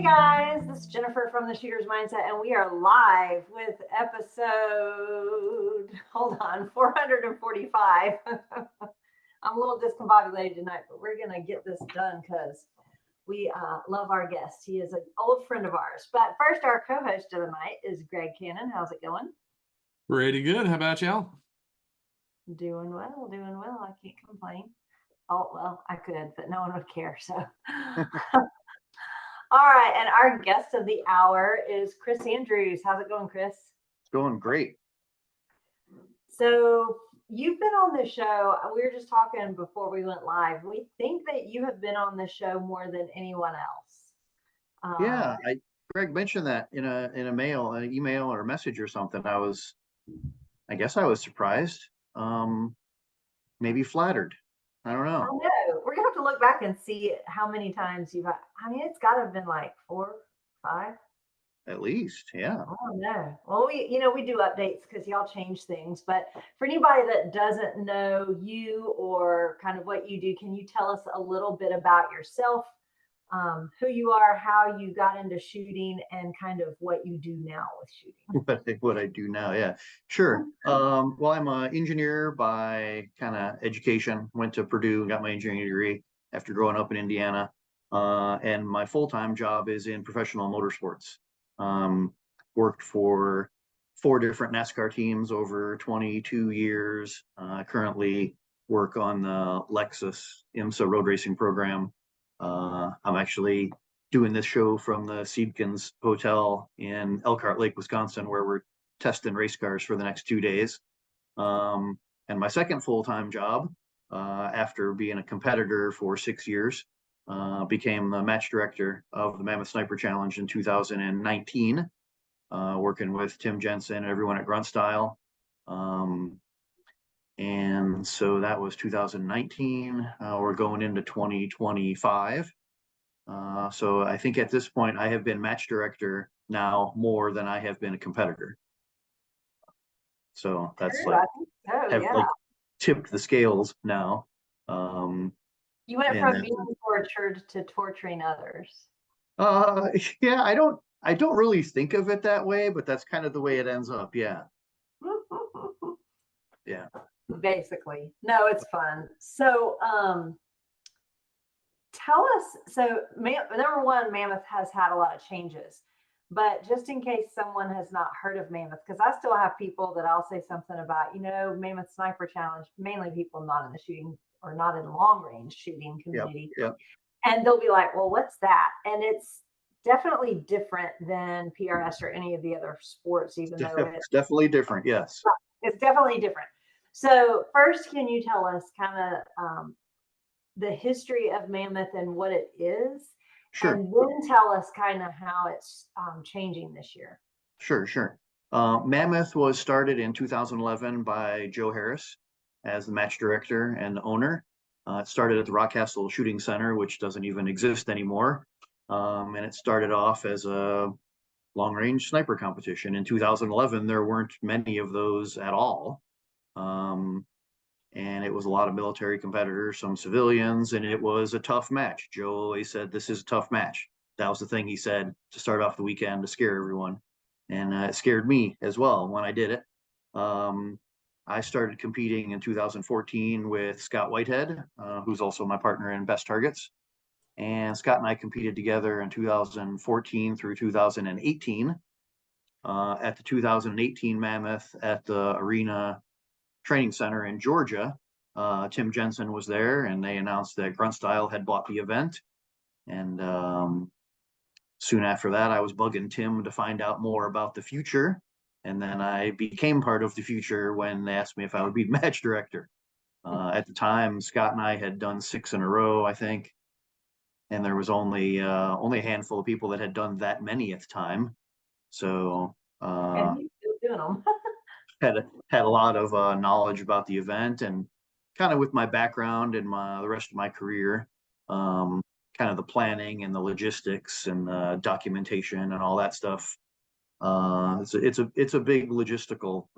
guys, this is Jennifer from the Shooter's Mindset, and we are live with episode, hold on, 445. I'm a little discombobulated tonight, but we're going to get this done because we love our guest. He is an old friend of ours. But first, our co-host of the night is Greg Cannon. How's it going? Pretty good. How about y'all? Doing well, doing well. I can't complain. Oh, well, I could, but no one would care, so... All right, and our guest of the hour is Chris Andrews. How's it going, Chris? It's going great. So you've been on the show. We were just talking before we went live. We think that you have been on the show more than anyone else. Yeah, Greg mentioned that in an email or a message or something. I guess I was surprised. Maybe flattered. I don't know. I know. We're gonna have to look back and see how many times you've. I mean, it's got to have been like 4, 5. At least, yeah. Oh no. Well, we do updates because y'all change things. But for anybody that doesn't know you or kind of what you do, can you tell us a little bit about yourself, who you are, how you got into shooting, and kind of what you do now with shooting? What I do now, yeah, sure. Well, I'm an engineer by kind of education. Went to Purdue and got my engineering degree after growing up in Indiana. And my full-time job is in professional motorsports. Worked for 4 different NASCAR teams over 22 years. Currently work on the Lexus IMSA road racing program. I'm actually doing this show from the Siebkens Hotel in Elkhart Lake, Wisconsin, where we're testing race cars for the next 2 days. And my second full-time job, after being a competitor for 6 years, became the match director of the Mammoth Sniper Challenge in 2019, working with Tim Jensen and everyone at Grunt Style. And so that was 2019. We're going into 2025. So I think at this point, I have been match director now more than I have been a competitor. So that's like, like tipped the scales now. You went from being tortured to torturing others. Yeah, I don't really think of it that way, but that's kind of the way it ends up. Yeah. Yeah. Basically. No, it's fun. So, tell us, so number one, Mammoth has had a lot of changes, but just in case someone has not heard of Mammoth, because I still have people that I'll say something about, Mammoth Sniper Challenge, mainly people not in the shooting or not in long range shooting community. Yep. And they'll be like, well, what's that? And it's definitely different than PRS or any of the other sports, even though it's definitely different. Yes. It's definitely different. So first, can you tell us kind of the history of Mammoth and what it is? Sure. And then tell us kind of how it's changing this year. Sure. Mammoth was started in 2011 by Joe Harris as the match director and owner. It started at the Rockcastle Shooting Center, which doesn't even exist anymore. And it started off as a long-range sniper competition. In 2011, there weren't many of those at all. And it was a lot of military competitors, some civilians, and it was a tough match. Joe always said, this is a tough match. That was the thing he said to start off the weekend to scare everyone. And it scared me as well when I did it. I started competing in 2014 with Scott Whitehead, who's also my partner in Best Targets. And Scott and I competed together in 2014 through 2018 at the 2018 Mammoth at the Arena Training Center in Georgia. Tim Jensen was there, and they announced that Grunt Style had bought the event. And soon after that, I was bugging Tim to find out more about the future. And then I became part of the future when they asked me if I would be match director. At the time, Scott and I had done 6 in a row, I think. And there was only a handful of people that had done that many at the time. So and he's still doing them. had a lot of knowledge about the event, and kind of with my background and the rest of my career, kind of the planning and the logistics and the documentation and all that stuff. It's a big logistical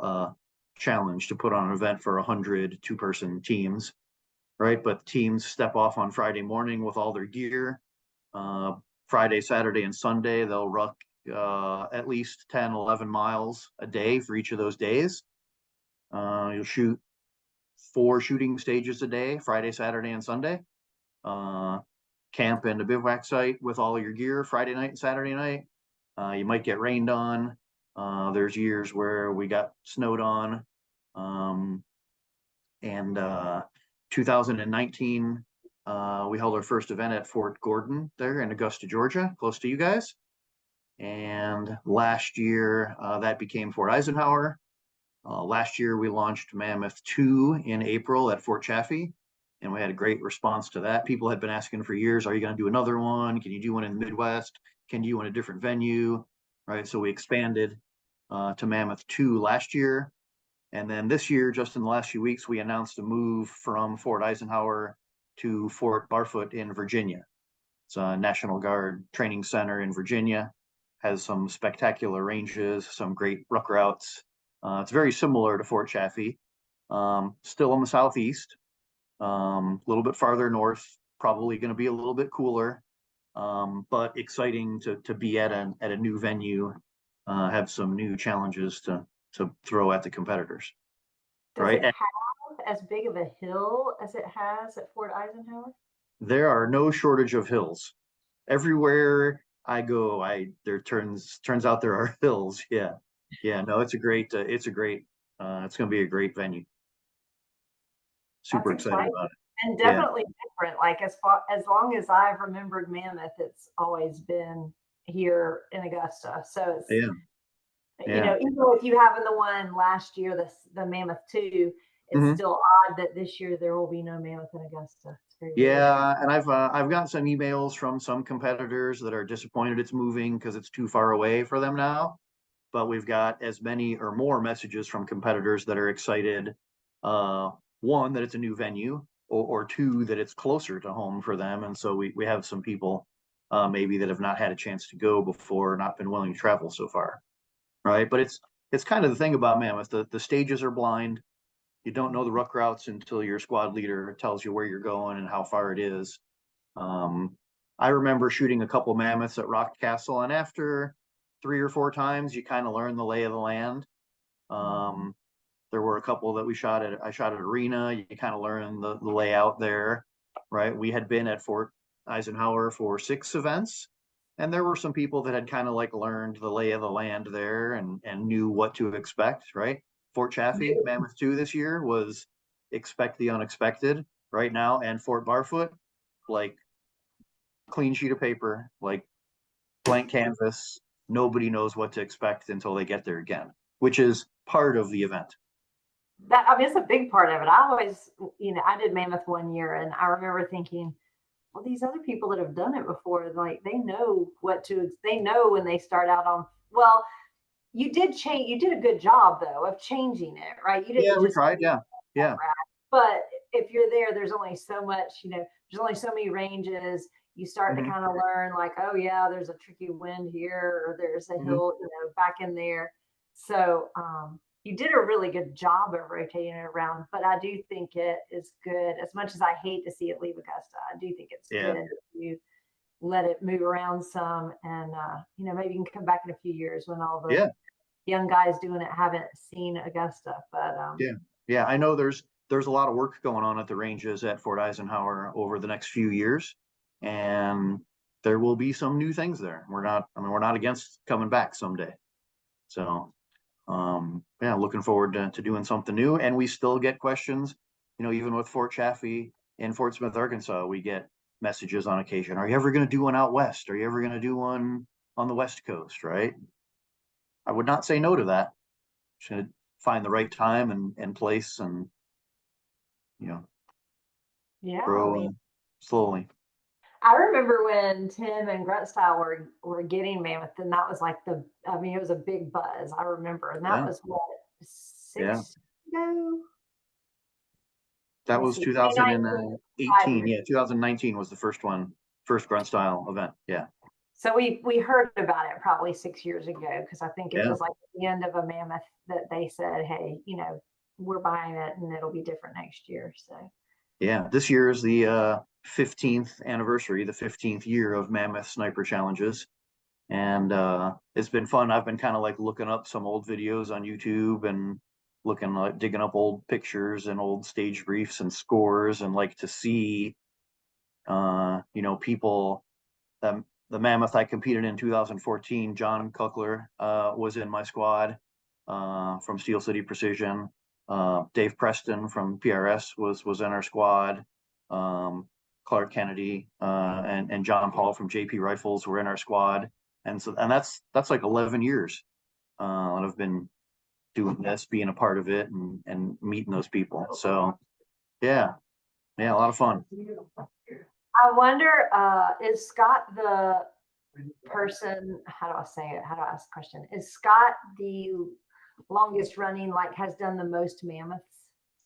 challenge to put on an event for 100 2-person teams, right? But teams step off on Friday morning with all their gear. Friday, Saturday, and Sunday, they'll ruck at least 10, 11 miles a day for each of those days. You'll shoot 4 shooting stages a day, Friday, Saturday, and Sunday. Camp in the bivouac site with all your gear Friday night and Saturday night. You might get rained on. There's years where we got snowed on. And 2019, we held our first event at Fort Gordon there in Augusta, Georgia, close to you guys. And last year, that became Fort Eisenhower. Last year, we launched Mammoth 2 in April at Fort Chaffee, and we had a great response to that. People had been asking for years, are you going to do another one? Can you do one in the Midwest? Can you do one in a different venue? Right, so we expanded to Mammoth 2 last year. And then this year, just in the last few weeks, we announced a move from Fort Eisenhower to Fort Barfoot in Virginia. It's a National Guard training center in Virginia, has some spectacular ranges, some great ruck routes. It's very similar to Fort Chaffee, still in the southeast, a little bit farther north, probably going to be a little bit cooler, but exciting to be at a new venue, have some new challenges to throw at the competitors. Does right? it have as big of a hill as it has at Fort Eisenhower? There are no shortage of hills. Everywhere I go, there turns out there are hills. Yeah. No, it's going to be a great venue. Super That's excited exciting. about it. And Yeah. definitely different. Like as long as I've remembered Mammoth, it's always been here in Augusta. So it's Yeah. you know, even if you having the one last year, the Mammoth 2, it's Mhm. still odd that this year there will be no Mammoth in Augusta. It's very weird. Yeah, and I've gotten some emails from some competitors that are disappointed it's moving because it's too far away for them now. But we've got as many or more messages from competitors that are excited. One, that it's a new venue, or two, that it's closer to home for them. And so we have some people maybe that have not had a chance to go before, not been willing to travel so far. Right. But it's kind of the thing about Mammoth. The stages are blind. You don't know the ruck routes until your squad leader tells you where you're going and how far it is. I remember shooting a couple mammoths at Rock Castle, and after 3 or 4 times, you kind of learn the lay of the land. There were a couple that I shot at Arena. You kind of learn the layout there, right? We had been at Fort Eisenhower for 6 events, and there were some people that had kind of like learned the lay of the land there and knew what to expect, right? Fort Chaffee, Mammoth 2 this year was expect the unexpected right now, and Fort Barfoot, like clean sheet of paper, like blank canvas. Nobody knows what to expect until they get there again, which is part of the event. That, I mean, it's a big part of it. I always, you know, I did Mammoth one year, and I remember thinking, well, these other people that have done it before, like they know they know when they start out on, well, you did a good job though of changing it, right? You didn't We just tried. Yeah. But if you're there, there's only so much, you know, there's only so many ranges. You start Mhm. to kind of learn, like, oh yeah, there's a tricky wind here, or there's a Mhm. hill, you know, back in there. So you did a really good job of rotating it around. But I do think it is good. As much as I hate to see it leave Augusta, I do think it's Yeah. good if you let it move around some, and you know, maybe you can come back in a few years when all the Yeah. young guys doing it haven't seen Augusta. But Yeah. I know there's a lot of work going on at the ranges at Fort Eisenhower over the next few years, and there will be some new things there. We're not against coming back someday. So yeah, looking forward to doing something new. And we still get questions, you know, even with Fort Chaffee in Fort Smith, Arkansas, we get messages on occasion. Are you ever going to do one out west? Are you ever going to do one on the West Coast? Right. I would not say no to that. Should find the right time and place, and you know, yeah, grow I mean, slowly. I remember when Tim and Grunt Style were getting Mammoth, and that was like I mean, it was a big buzz. I remember, and that Yeah. was what, Yeah. 6 ago. That Let me was see, 2019. 2018. Yeah, 2019 was the first grunt style event. Yeah. So we heard about it probably 6 years ago, because I think it Yeah. was like the end of a Mammoth that they said, hey, you know, we're buying it and it'll be different next year. So Yeah. This year is the 15th anniversary, the 15th year of Mammoth Sniper Challenges. And it's been fun. I've been kind of like looking up some old videos on YouTube and looking like digging up old pictures and old stage briefs and scores, and like to see people. The Mammoth I competed in 2014, John Kuckler was in my squad from Steel City Precision. Dave Preston from PRS was in our squad. Clark Kennedy and John Paul from JP Rifles were in our squad. And that's like 11 years that I've been doing this, being a part of it, and meeting those people. So yeah, a lot of fun. I wonder, is Scott the person, how do I say it? How do I ask the question? Is Scott the longest running, like has done the most mammoths?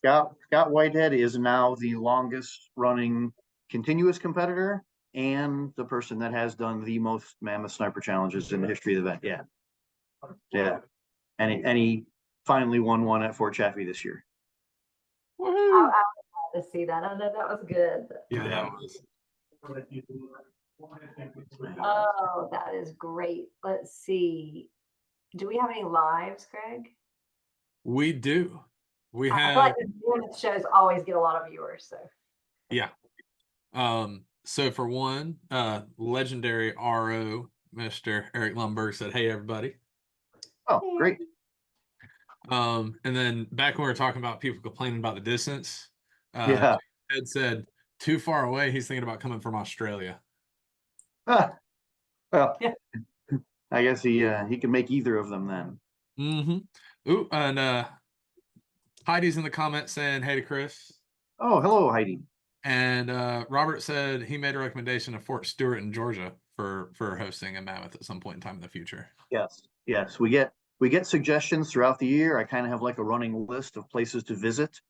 Scott Whitehead is now the longest running continuous competitor and the person that has done the most Mammoth Sniper Challenges in the history of the event. Yeah. And he finally won one at Fort Chaffee this year. I had to see that. I know that was good. Yeah, that was. Oh, that is great. Let's see. Do we have any lives, Greg? We do. We I have. feel like the mammoth shows always get a lot of viewers. So Yeah. So for one, legendary RO, Mr. Eric Lumberg said, "Hey everybody." Oh, great. And then back when we were talking about people complaining about the distance, Yeah. Ed said, "Too far away. He's thinking about coming from Australia." Well, yeah. I guess he can make either of them then. Mm-hmm. Ooh, and Heidi's in the comments saying, "Hey to Chris." Oh, hello, Heidi. And Robert said he made a recommendation of Fort Stewart in Georgia for hosting a Mammoth at some point in time in the future. Yes. We get suggestions throughout the year. I kind of have like a running list of places to visit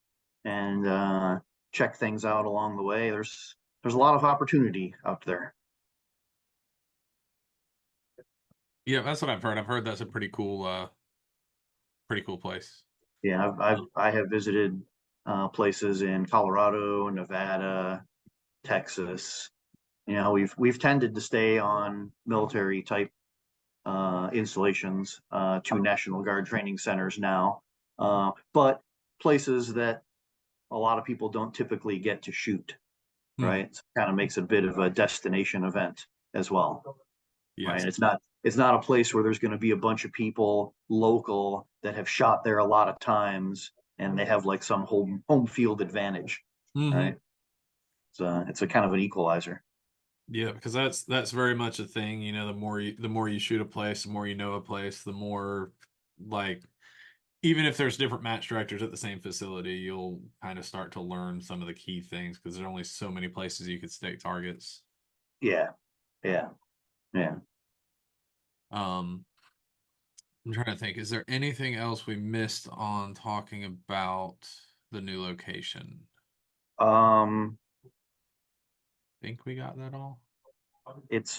and check things out along the way. There's a lot of opportunity out there. Yeah, that's what I've heard. I've heard that's a pretty cool place. Yeah, I have visited places in Colorado, Nevada, Texas. We've tended to stay on military type installations, 2 National Guard training centers now, but places that a lot of people don't typically get to shoot, right? So it kind of makes a bit of a destination event as well. Yes. Right? It's not a place where there's going to be a bunch of people local that have shot there a lot of times and they have like some home field advantage, right? It's a kind of an equalizer. Yeah, because that's very much a thing. The more you shoot a place, the more you know a place, the more, like, even if there's different match directors at the same facility, you'll kind of start to learn some of the key things because there's only so many places you could stake targets. Yeah. I'm trying to think, is there anything else we missed on talking about the new location? Think we got that all? It's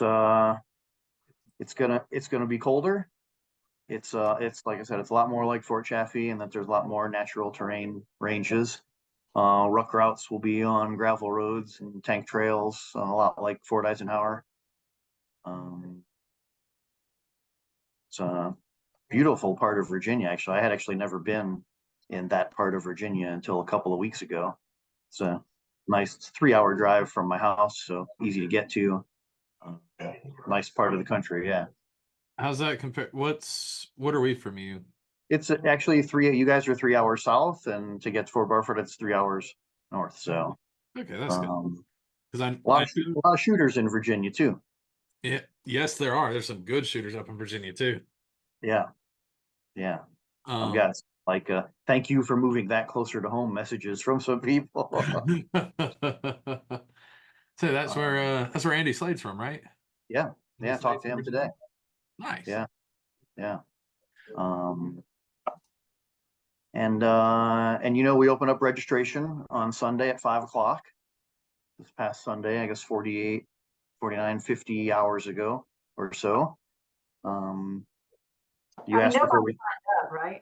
gonna be colder. It's like I said, it's a lot more like Fort Chaffee, and that there's a lot more natural terrain ranges. Ruck routes will be on gravel roads and tank trails, a lot like Fort Eisenhower. It's a beautiful part of Virginia. Actually, I had never been in that part of Virginia until a couple of weeks ago. It's a nice 3-hour drive from my house, so easy to get to. Nice part of the country, yeah. How's that compare? What are we from you? It's actually you guys are 3 hours south, and to get to Fort Barford, it's 3 hours north. So okay, that's good. Because a lot of shooters in Virginia too. Yeah, yes, there are. There's some good shooters up in Virginia too. Yeah. I've got like thank you for moving that closer to home messages from some people. So that's where Andy Slade's from, right? Yeah. I talked to him today. Nice. Yeah. And we open up registration on Sunday at 5:00. This past Sunday, I guess 48, 49, 50 hours ago or so. You asked before we signed up, right?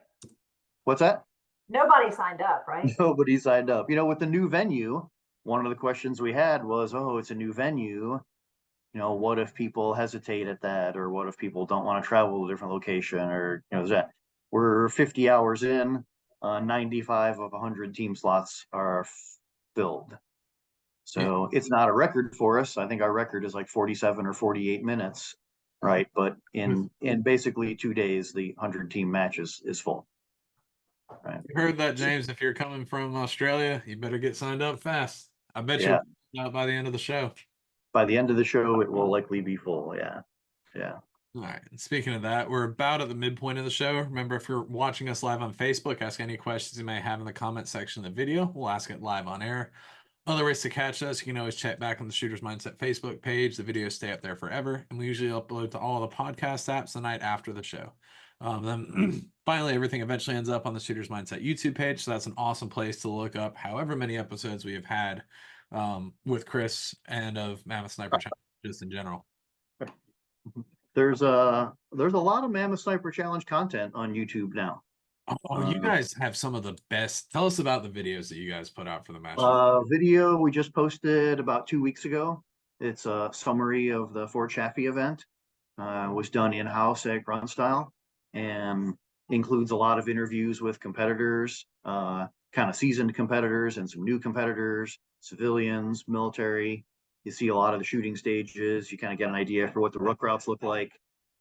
What's that? Nobody signed up, right? Nobody signed up. With the new venue, one of the questions we had was, oh, it's a new venue. What if people hesitate at that, or what if people don't want to travel to a different location, or that we're 50 hours in, 95 of 100 team slots are filled. So it's not a record for us. I think our record is like 47 or 48 minutes, right? But in basically 2 days, the 100 team match is full. Right. You heard that, James. If you're coming from Australia, you better get signed up fast. I bet Yeah. you'll out by the end of the show. By the end of the show, it will likely be full. Yeah. All right. And speaking of that, we're about at the midpoint of the show. Remember, if you're watching us live on Facebook, ask any questions you may have in the comment section of the video. We'll ask it live on air. Other ways to catch us, you can always check back on the Shooter's Mindset Facebook page. The videos stay up there forever, and we usually upload to all the podcast apps the night after the show. Then finally, everything eventually ends up on the Shooter's Mindset YouTube page, so that's an awesome place to look up however many episodes we have had with Chris and of Mammoth Sniper Challenge just in general. There's a lot of Mammoth Sniper Challenge content on YouTube now. Oh, you guys have some of the best. Tell us about the videos that you guys put out for the match. Video we just posted about 2 weeks ago. It's a summary of the Fort Chaffee event. Was done in-house at Grunt Style, and includes a lot of interviews with competitors, kind of seasoned competitors and some new competitors, civilians, military. You see a lot of the shooting stages. You kind of get an idea for what the rook routes look like.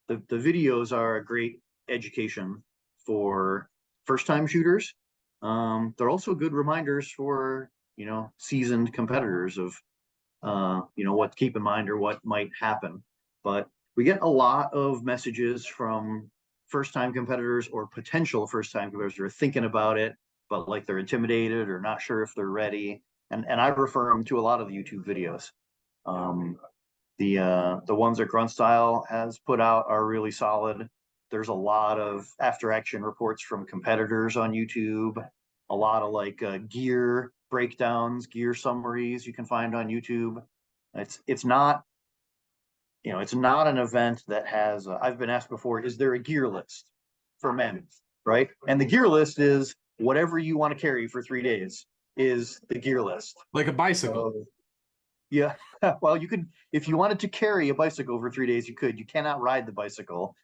The videos are a great education for first-time shooters. They're also good reminders for seasoned competitors of what to keep in mind or what might happen. But we get a lot of messages from first-time competitors or potential first-time competitors who are thinking about it, but like they're intimidated or not sure if they're ready. And I refer them to a lot of the YouTube videos. The ones that Grunt Style has put out are really solid. There's a lot of after action reports from competitors on YouTube, a lot of like gear breakdowns, gear summaries you can find on YouTube. It's not an event that has I've been asked before, is there a gear list for Mammoth, right? And the gear list is whatever you want to carry for 3 days is the gear list. Like a bicycle. So, yeah. Well, you could, if you wanted to carry a bicycle for 3 days, you could. You cannot ride the bicycle.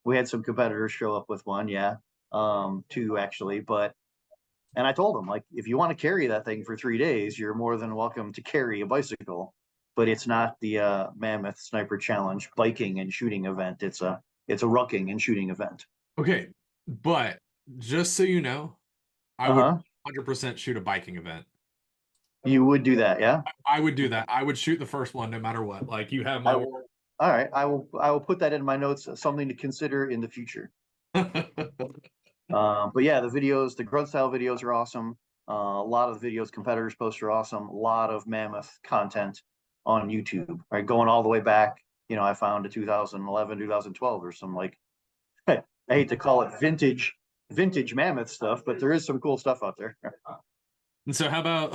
We had some competitors show up with one, yeah. 2 actually, and I told them, like, if you want to carry that thing for 3 days, you're more than welcome to carry a bicycle. But it's not the Mammoth Sniper Challenge biking and shooting event. It's a rucking and shooting event. Okay, but just so you know, I would 100% shoot a biking event. You would do that, yeah? I would do that. I would shoot the first one no matter what. Like, you have my word. All right, I will put that in my notes, something to consider in the future. But yeah, the Grunt Style videos are awesome. A lot of the videos competitors post are awesome. A lot of Mammoth content on YouTube, right? Going all the way back, I found to 2011, 2012 or some, like, I hate to call it vintage Mammoth stuff, but there is some cool stuff out there. And so how about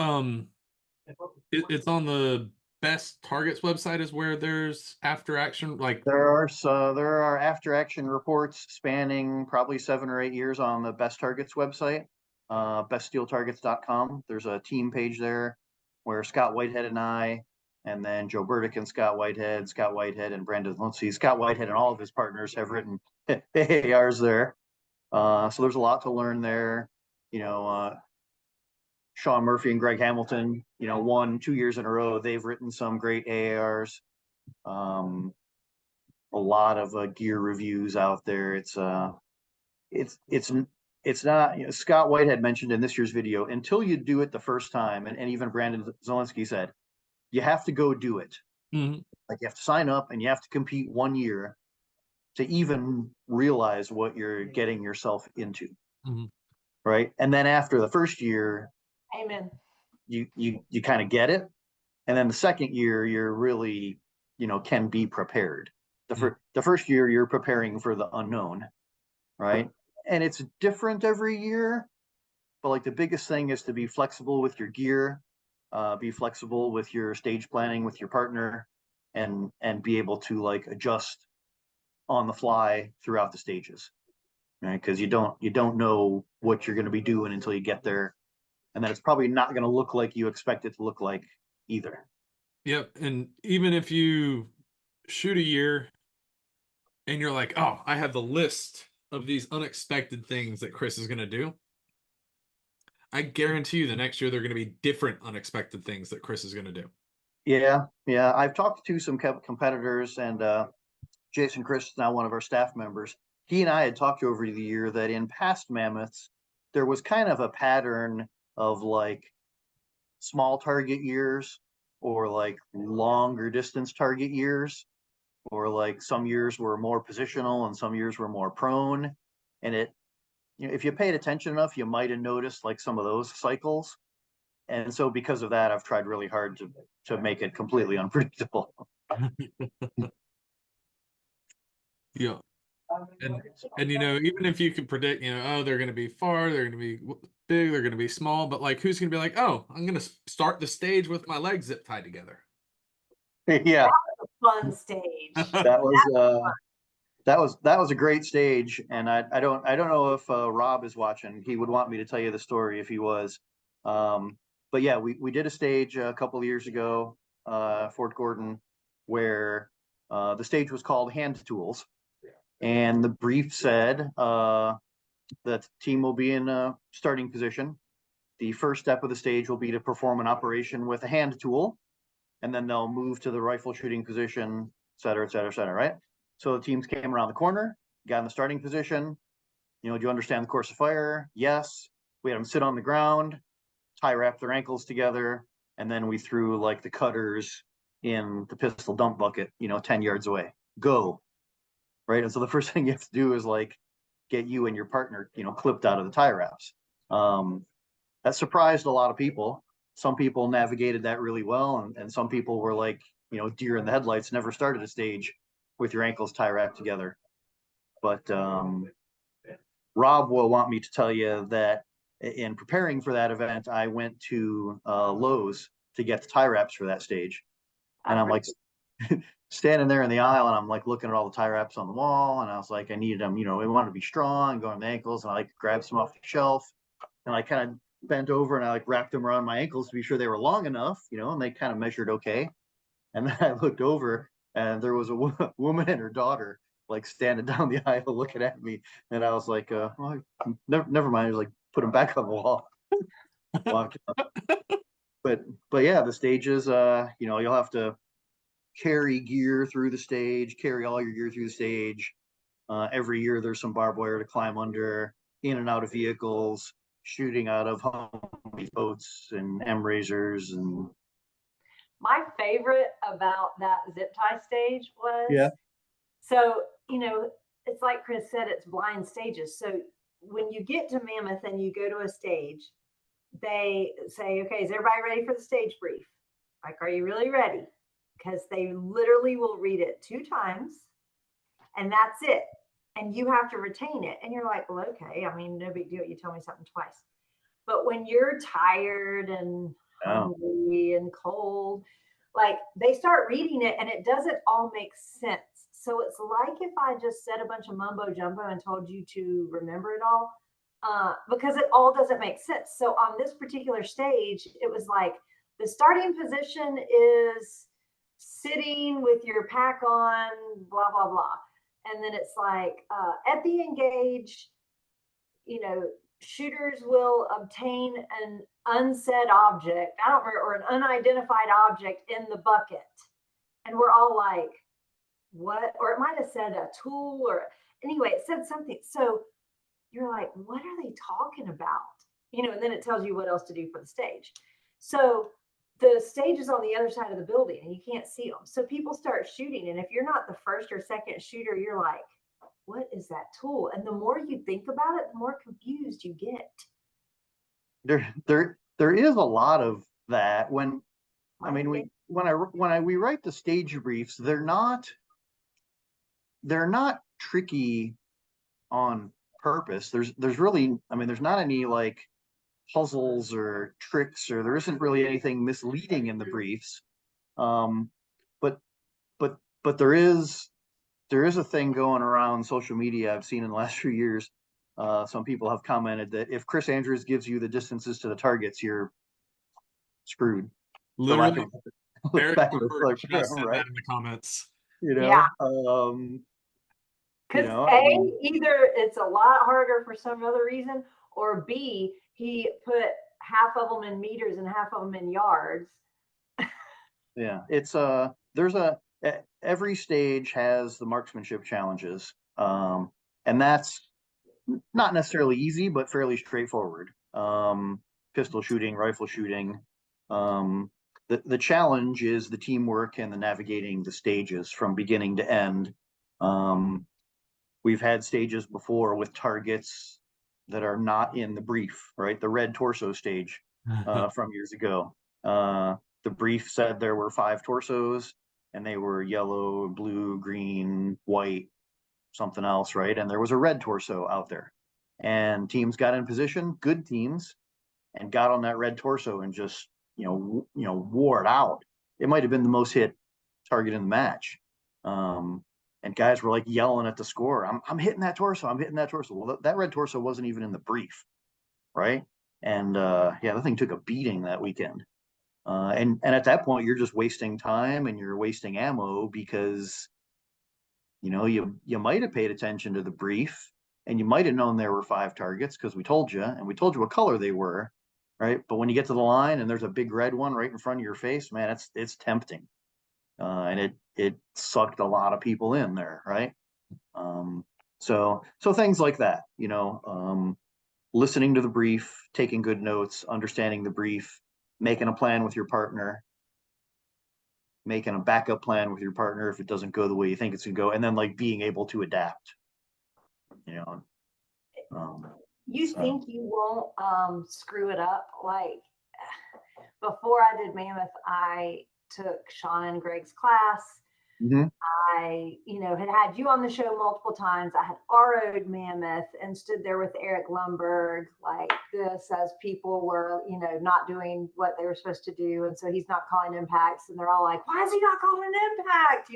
it's on the Best Targets website is where there's after action, like there are after action reports spanning probably 7 or 8 years on the Best Targets website, beststeeltargets.com. There's a team page there where Scott Whitehead and I, and then Joe Burdick and Scott Whitehead and Brandon Lindsay, Scott Whitehead and all of his partners have written AARs there. So there's a lot to learn there. Sean Murphy and Greg Hamilton, 1-2 years in a row, they've written some great AARs. A lot of gear reviews out there. It's not, Scott Whitehead mentioned in this year's video, until you do it the first time, and even Brandon Zelensky said, you have to go do it. Mm-hmm. Like, you have to sign up and you have to compete 1 year to even realize what you're getting yourself into. Mm-hmm. Right. And then after the first year, amen, you kind of get it. And then the second year, you're really, can be prepared. The first year, you're preparing for the unknown, right? And it's different every year, but like the biggest thing is to be flexible with your gear, be flexible with your stage planning with your partner, and be able to like adjust on the fly throughout the stages, right? Because you don't know what you're going to be doing until you get there. and then it's probably not going to look like you expect it to look like either. Yep. And even if you shoot a year and you're like, oh, I have the list of these unexpected things that Chris is going to do, I guarantee you the next year they're going to be different unexpected things that Chris is going to do. Yeah, yeah. I've talked to some competitors, and Jason Chris is now one of our staff members. He and I had talked over the year that in past mammoths, there was kind of a pattern of like small target years or like longer distance target years, or like some years were more positional and some years were more prone. And it, you know, if you paid attention enough, you might have noticed like some of those cycles. And so because of that, I've tried really hard to make it completely unpredictable. Yeah. And you know, even if you could predict, you know, oh, they're going to be far, they're going to be big, they're going to be small, but like, who's going to be like, oh, I'm going to start the stage with my legs zip tied together? Yeah, Fun stage. that was that was a great stage, and I don't know if Rob is watching. He would want me to tell you the story if he was. But yeah, we did a stage a couple of years ago, Fort Gordon, where the stage was called Hand Tools, and the brief said that the team will be in a starting position. The first step of the stage will be to perform an operation with a hand tool, and then they'll move to the rifle shooting position, et cetera, et cetera, et cetera, right? So the teams came around the corner, got in the starting position. You know, do you understand the course of fire? Yes. We had them sit on the ground, tie wrap their ankles together, and then we threw like the cutters in the pistol dump bucket, you know, 10 yards away. Go. Right. And so the first thing you have to do is like get you and your partner, you know, clipped out of the tie wraps. That surprised a lot of people. Some people navigated that really well, and some people were like, you know, deer in the headlights, never started a stage with your ankles tie wrapped together. But Rob will want me to tell you that in preparing for that event, I went to Lowe's to get the tie wraps for that stage. And I'm like standing there in the aisle, and I'm like looking at all the tie wraps on the wall, and I was like, I needed them, you know, we wanted to be strong, going on the ankles, and I like grabbed some off the shelf, and I kind of bent over and I like wrapped them around my ankles to be sure they were long enough, you know, and they kind of measured okay. And then I looked over, and there was a woman and her daughter like standing down the aisle looking at me, and I was like, well, never mind. I was like, put them back on the wall. But yeah, the stages, you know, you'll have to carry gear through the stage, carry all your gear through the stage. Every year there's some barbed wire to climb under, in and out of vehicles, shooting out of boats and M razors. And My favorite about that zip tie stage was, yeah, so, you know, it's like Chris said, it's blind stages. So when you get to Mammoth and you go to a stage, they say, okay, is everybody ready for the stage brief? Like, are you really ready? Because they literally will read it 2 times and that's it. And you have to retain it. And you're like, well, okay, I mean, no big deal. You tell me something twice. But when you're tired and hungry and cold, like they start reading it and it doesn't all make sense. So it's like if I just said a bunch of mumbo jumbo and told you to remember it all, because it all doesn't make sense. So on this particular stage, it was like the starting position is sitting with your pack on, blah, blah, blah. And then it's like at the engage, you know, shooters will obtain an unsaid object, I don't remember, or an unidentified object in the bucket. And we're all like, what? Or it might have said a tool, or anyway, it said something. So you're like, what are they talking about? You know, and then it tells you what else to do for the stage. So the stage is on the other side of the building and you can't see them. So people start shooting. And if you're not the first or second shooter, you're like, what is that tool? And the more you think about it, the more confused you get. There is a lot of that. When I mean, we write the stage briefs, they're not tricky on purpose. There's really, I mean, there's not any like puzzles or tricks, or there isn't really anything misleading in the briefs. But there is a thing going around social media I've seen in the last few years Some people have commented that if Chris Andrews gives you the distances to the targets, you're screwed. Literally, Eric Back of a Lambert term, just said right? that in the comments. Yeah. Because I mean, either it's a lot harder for some other reason, or B, he put half of them in meters and half of them in yards. yeah, it's every stage has the marksmanship challenges, and that's not necessarily easy, but fairly straightforward. Pistol shooting, rifle shooting. The challenge is the teamwork and the navigating the stages from beginning to end. We've had stages before with targets that are not in the brief, right? The red torso stage from years ago. The brief said there were 5 torsos, and they were yellow, blue, green, white, something else, right? And there was a red torso out there. And teams got in position, good teams, and got on that red torso and just, wore it out. It might have been the most hit target in the match. And guys were like yelling at the score, I'm hitting that torso, I'm hitting that torso. Well, that red torso wasn't even in the brief, right? And yeah, the thing took a beating that weekend. And at that point, you're just wasting time and you're wasting ammo because you might have paid attention to the brief and you might have known there were 5 targets because we told you, and we told you what color they were, right? But when you get to the line and there's a big red one right in front of your face, man, it's tempting. And it sucked a lot of people in there, right? So things like that, listening to the brief, taking good notes, understanding the brief, making a plan with your partner, making a backup plan with your partner if it doesn't go the way you think it's gonna go, and then like being able to adapt. You think you won't screw it up? Like before I did Mammoth, I took Sean and Greg's class. Mm-hmm. I, had you on the show multiple times. I had RO'd Mammoth and stood there with Eric Lumberg like this as people were, not doing what they were supposed to do. And so he's not calling impacts. And they're all like, why is he not calling an impact?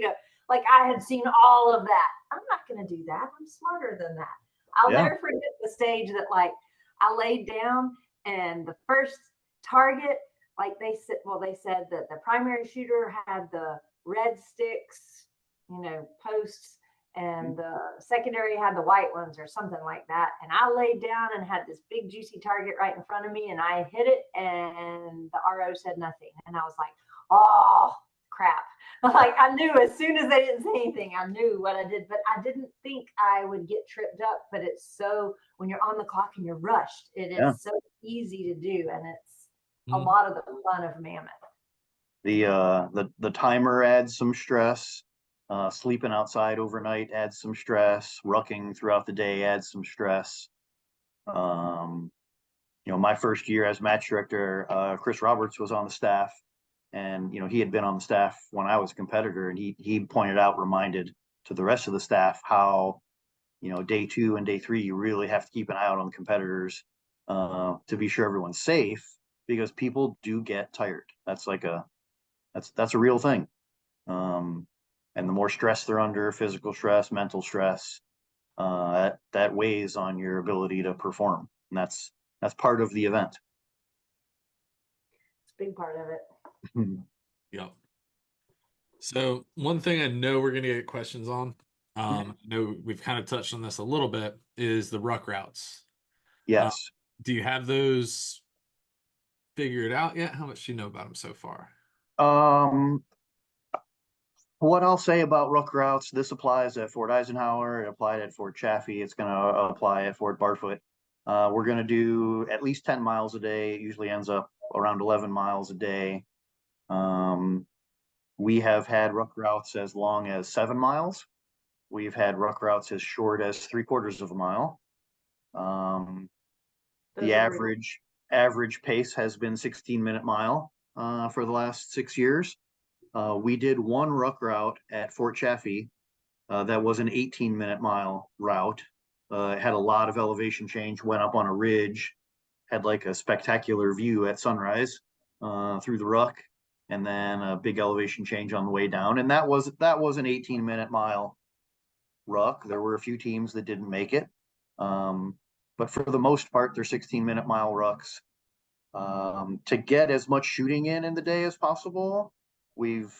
Like I had seen all of that. I'm not going to do that. I'm smarter than that. I'll never forget the stage that like I laid down and the first target, like they said that the primary shooter had the red sticks, posts, and the secondary had the white ones or something like that. And I laid down and had this big juicy target right in front of me, and I hit it, and the RO said nothing. And I was like, oh crap. Like I knew as soon as they didn't say anything, I knew what I did, but I didn't think I would get tripped up. But it's so, when you're on the clock and you're rushed, it is so easy to do, and it's a lot of the fun of Mammoth. The timer adds some stress. Sleeping outside overnight adds some stress. Rucking throughout the day adds some stress. My first year as match director, Chris Roberts was on the staff, and he had been on the staff when I was a competitor, and he pointed out, reminded to the rest of the staff how day 2 and day 3 you really have to keep an eye out on the competitors to be sure everyone's safe, because people do get tired. That's a real thing. And the more stress they're under, physical stress, mental stress, that weighs on your ability to perform. And that's part of the event. It's a big part of it. Yep. So one thing I know we're going to get questions on, I know we've kind of touched on this a little bit, is the ruck routes. Yes. Do you have those figured out yet? How much do you know about them so far? What I'll say about ruck routes, this applies at Fort Eisenhower, it applied at Fort Chaffee, it's going to apply at Fort Barfoot. We're going to do at least 10 miles a day. It usually ends up around 11 miles a day. We have had ruck routes as long as 7 miles. We've had ruck routes as short as 3/4 of a mile. The average pace has been 16-minute mile for the last 6 years. We did one ruck route at Fort Chaffee that was an 18-minute mile route. It had a lot of elevation change, went up on a ridge, had like a spectacular view at sunrise through the ruck, and then a big elevation change on the way down. And that was an 18-minute mile ruck. There were a few teams that didn't make it. but for the most part, they're 16-minute mile rucks. To get as much shooting in the day as possible, we've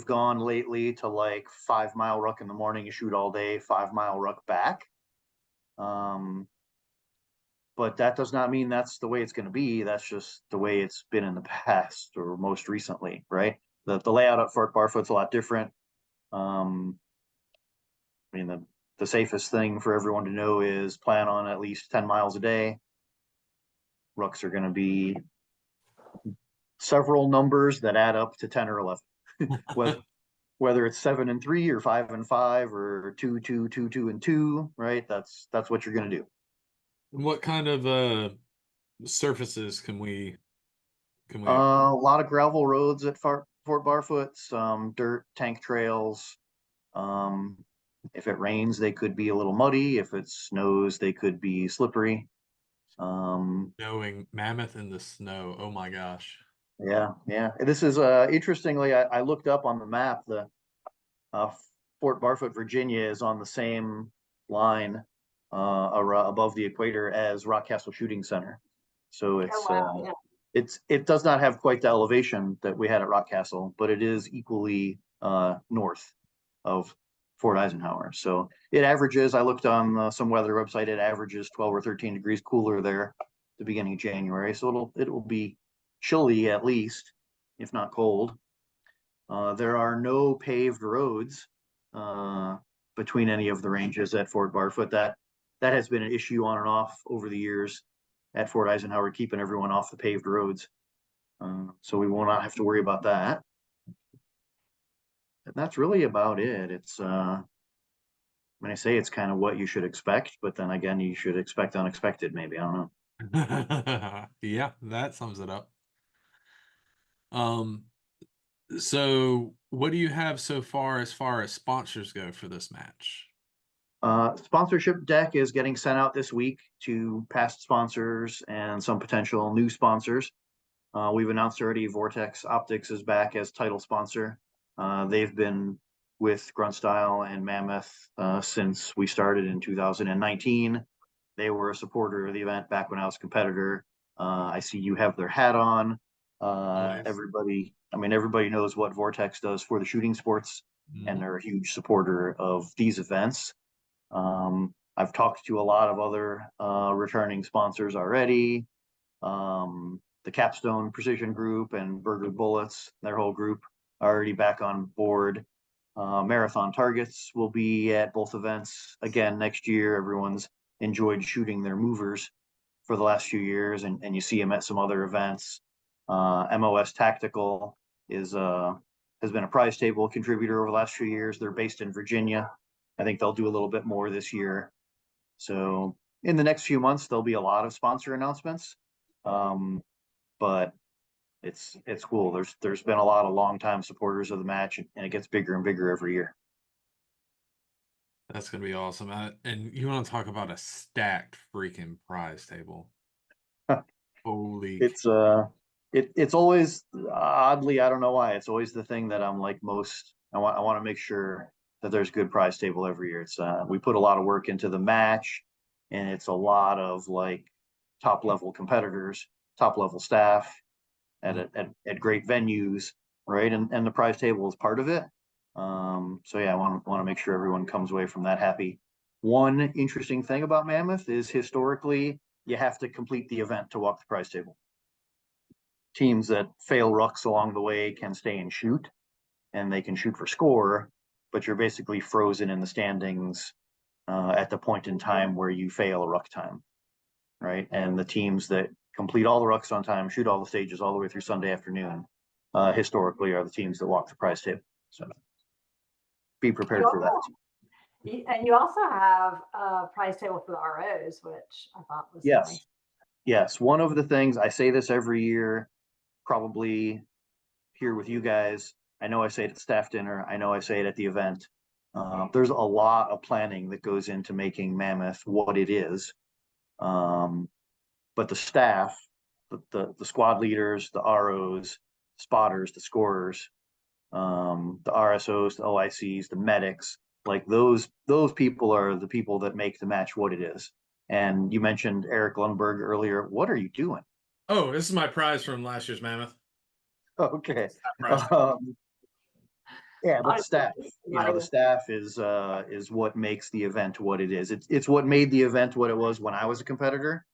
gone lately to like 5 mile ruck in the morning, you shoot all day, 5 mile ruck back. But that does not mean that's the way it's going to be. That's just the way it's been in the past or most recently, right? The layout at Fort Barfoot's a lot different. I mean, the safest thing for everyone to know is plan on at least 10 miles a day. Rucks are going to be several numbers that add up to 10 or 11. whether it's 7 and 3 or 5 and 5 or 2, 2, 2, 2 and 2, right? That's what you're going to do. What kind of surfaces can we A lot of gravel roads at Fort Barfoot, some dirt tank trails. If it rains, they could be a little muddy. If it snows, they could be slippery. knowing Mammoth in the snow? Oh my gosh. Yeah. This is interestingly, I looked up on the map. The Fort Barfoot, Virginia, is on the same line above the equator as Rock Castle Shooting Center. So it does not have quite the elevation that we had at Rock Castle, but it is equally north of Fort Eisenhower. So it averages, I looked on some weather website, it averages 12 or 13 degrees cooler there at the beginning of January. So it will be chilly at least, if not cold. There are no paved roads between any of the ranges at Fort Barfoot. That has been an issue on and off over the years at Fort Eisenhower, keeping everyone off the paved roads. So we will not have to worry about that. And that's really about it. It's when I say it's kind of what you should expect, but then again, you should expect unexpected, maybe. I don't know. Yeah, that sums it up. So what do you have so far as sponsors go for this match? Sponsorship deck is getting sent out this week to past sponsors and some potential new sponsors. We've announced already Vortex Optics is back as title sponsor. They've been with Grunt Style and Mammoth since we started in 2019. They were a supporter of the event back when I was a competitor. I see you have their hat on. Nice. Everybody knows what Vortex does for the shooting sports, and they're a huge supporter of these events. I've talked to a lot of other returning sponsors already. The Capstone Precision Group and Burger Bullets, their whole group, are already back on board. Marathon Targets will be at both events again next year. Everyone's enjoyed shooting their movers for the last few years, and you see them at some other events. MOS Tactical has been a prize table contributor over the last few years. They're based in Virginia. I think they'll do a little bit more this year. So in the next few months, there'll be a lot of sponsor announcements. But it's cool. There's been a lot of longtime supporters of the match, and it gets bigger and bigger every year. That's gonna be awesome. And you want to talk about a stacked freaking prize table? Holy! It's always oddly, I don't know why, it's always the thing that I'm like most. I want to make sure that there's a good prize table every year. It's we put a lot of work into the match, and it's a lot of like top level competitors, top level staff at great venues, right? And the prize table is part of it. So yeah, I want to make sure everyone comes away from that happy. One interesting thing about Mammoth is historically you have to complete the event to walk the prize table. Teams that fail rucks along the way can stay and shoot, and they can shoot for score, but you're basically frozen in the standings at the point in time where you fail a ruck time, right? And the teams that complete all the rucks on time, shoot all the stages all the way through Sunday afternoon, historically are the teams that walk the prize table. So be prepared for that. And you also have a prize table for the ROs, which I thought was nice. Yes. One of the things, I say this every year, probably here with you guys. I know I say it at staff dinner. I know I say it at the event. There's a lot of planning that goes into making Mammoth what it is. But the staff, the squad leaders, the ROs, spotters, the scorers, the RSOs, the OICs, the medics, like those people are the people that make the match what it is. And you mentioned Eric Lundberg earlier. What are you doing? Oh, this is my prize from last year's Mammoth. Okay. Prize. Yeah, but I- the staff, the staff is what makes the event what it is. It's what made the event what it was when I was a competitor,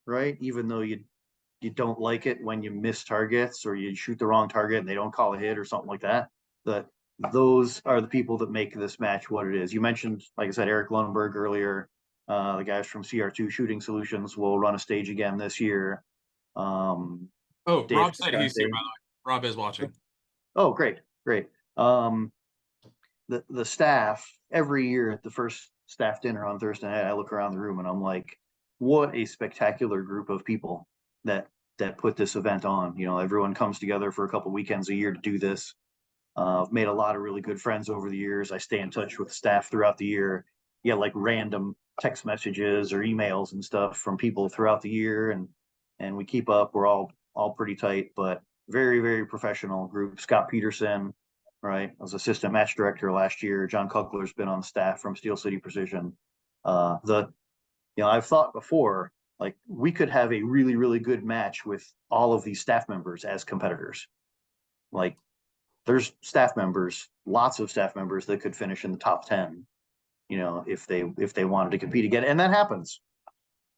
right? Even though you don't like it when you miss targets or you shoot the wrong target and they don't call a hit or something like that. Those are the people that make this match what it is. You mentioned, like I said, Eric Lundberg earlier. The guys from CR2 Shooting Solutions will run a stage again this year. Oh, Dave Rob said he's here, Cascante. by the way. Rob is watching. Oh, great. The staff every year at the first staff dinner on Thursday night, I look around the room and I'm like, what a spectacular group of people that put this event on. Everyone comes together for a couple weekends a year to do this. I've made a lot of really good friends over the years. I stay in touch with staff throughout the year. Yeah, like random text messages or emails and stuff from people throughout the year, and we keep up. We're all pretty tight, but very, very professional group. Scott Peterson, right, I was assistant match director last year. John Kuckler's been on staff from Steel City Precision. I've thought before, like, we could have a really, really good match with all of these staff members as competitors. Like, there's staff members, lots of staff members that could finish in the top 10, if they wanted to compete again. And that happens.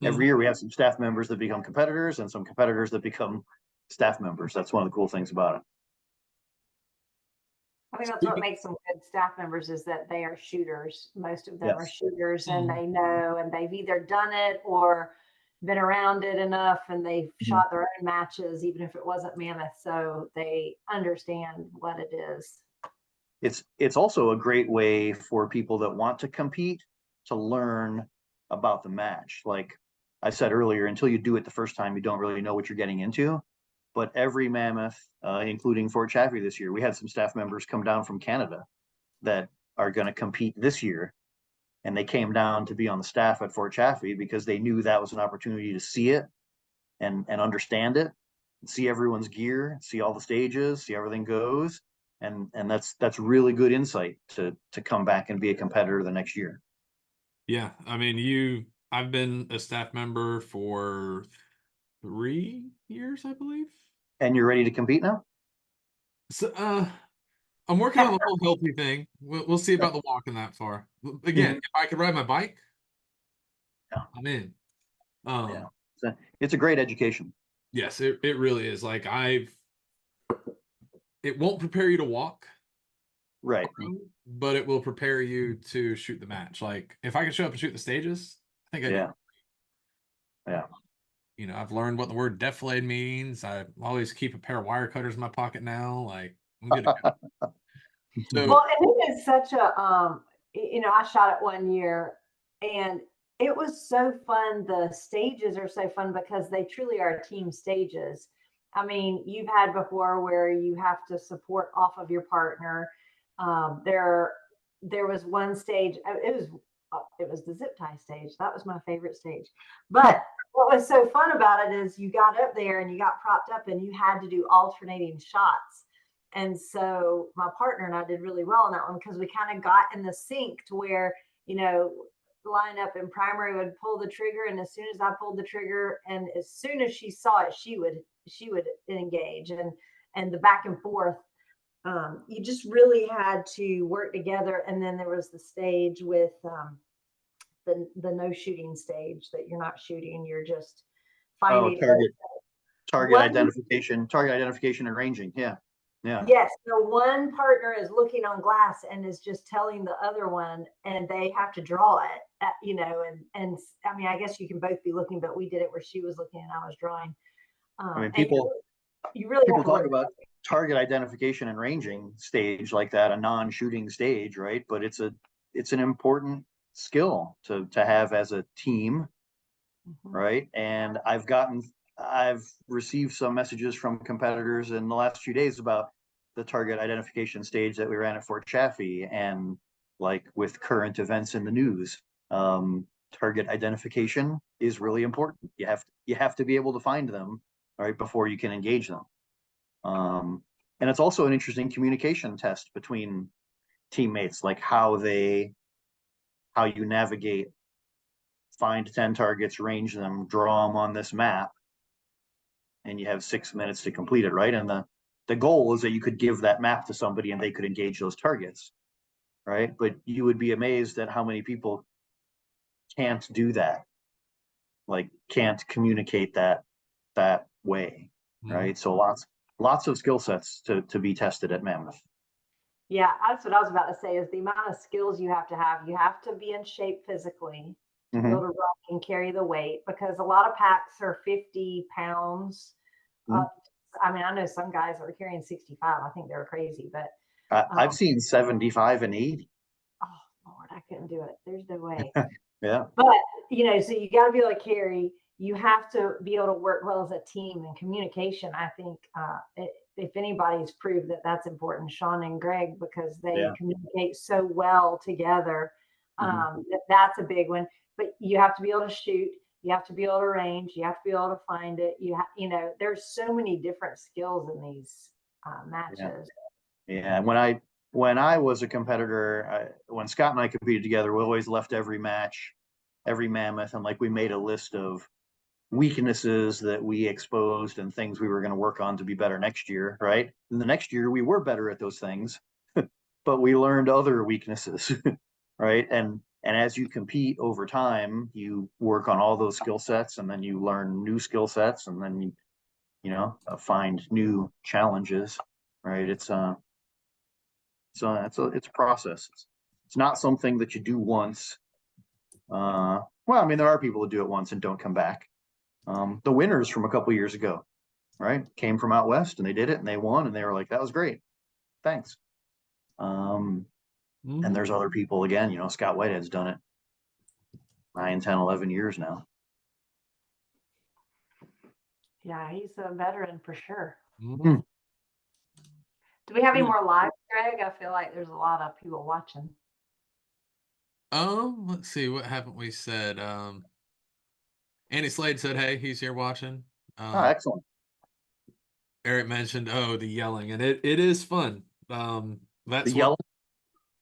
Every year we have some staff members that become competitors and some competitors that become staff members. That's one of the cool things about it. I think that's what makes them good staff members, is that they are shooters. Most of them are Yes. shooters, and they know, and they've either done it or been around it enough, and they've shot their own matches, even if it wasn't Mammoth. So they understand what it is. It's also a great way for people that want to compete to learn about the match. Like I said earlier, until you do it the first time, you don't really know what you're getting into. But every Mammoth, including Fort Chaffee this year, we had some staff members come down from Canada that are going to compete this year. And they came down to be on the staff at Fort Chaffee because they knew that was an opportunity to see it and understand it, and see everyone's gear, see all the stages, see everything goes. And that's really good insight to come back and be a competitor the next year. Yeah, I mean, I've been a staff member for 3 years, I believe. And you're ready to compete now? So, I'm working on the whole healthy thing. We'll see about the walking that far. Again, if I could ride my bike, Yeah. I'm in. Yeah. It's a great education. Yes, it really is. Like it won't prepare you to walk, Right. but it will prepare you to shoot the match. Like if I could show up and shoot the stages, I think I Yeah. do. Yeah. I've learned what the word defilade means. I always keep a pair of wire cutters in my pocket now. Like I'm good to go. So, Well, and it is such a I shot it one year, and it was so fun. The stages are so fun because they truly are team stages. I mean, you've had before where you have to support off of your partner. There was one stage. It was the zip tie stage. That was my favorite stage. But what was so fun about it is you got up there and you got propped up and you had to do alternating shots. And so my partner and I did really well on that one because we kind of got in the sync to where, line up in primary would pull the trigger. And as soon as I pulled the trigger and as soon as she saw it, she would engage, and the back and forth. You just really had to work together. And then there was the stage with the no shooting stage, that you're not shooting, you're just finding target identification and ranging. Yeah. Yes, so one partner is looking on glass and is just telling the other one, and they have to draw it, and I mean, I guess you can both be looking, but we did it where she was looking and I was drawing. I mean, people talk about target identification and ranging stage like that, a non-shooting stage, right? But it's an important skill to have as a team, right? And I've received some messages from competitors in the last few days about the target identification stage that we ran at Fort Chaffee, and like with current events in the news, target identification is really important. You have to be able to find them right before you can engage them. And it's also an interesting communication test between teammates, like how you navigate find 10 targets, range them, draw them on this map, and you have 6 minutes to complete it, right? And the goal is that you could give that map to somebody and they could engage those targets, right? But you would be amazed at how many people can't do that, like can't communicate that way, right? So lots of skill sets to be tested at Mammoth. Yeah, that's what I was about to say is the amount of skills you have to have. You have to be in shape physically to be able to rock and carry the weight because a lot of packs are 50 pounds. Mhm. I mean, I know some guys that are carrying 65. I think they're crazy, but I've seen 75 and 80. oh Lord, I couldn't do it. There's no way. Yeah. But so you got to be able to carry. You have to be able to work well as a team and communication. I think if anybody's proved that that's important, Sean and Greg, because they Yeah. communicate so well together. That's a big one. But you have to be able to shoot. You have to be able to range. You have to be able to find it. There's so many different skills in these matches. Yeah. When I was a competitor, when Scott and I competed together, we always left every match, every Mammoth, and like we made a list of weaknesses that we exposed and things we were going to work on to be better next year, right? And the next year we were better at those things, but we learned other weaknesses, right? And as you compete over time, you work on all those skill sets, and then you learn new skill sets, and then you find new challenges, right? It's a process. It's not something that you do once. Well, I mean, there are people who do it once and don't come back. The winners from a couple years ago, right, came from out west and they did it and they won and they were like, that was great, thanks. And there's other people, again, Scott Whitehead's done it 9, 10, 11 years now. Yeah, he's a veteran for sure. Mhm. Do we have any more lives, Greg? I feel like there's a lot of people watching. Let's see, what haven't we said? Andy Slade said, hey, he's here watching. Excellent. Eric mentioned, the yelling, and it is fun. That's The yellow.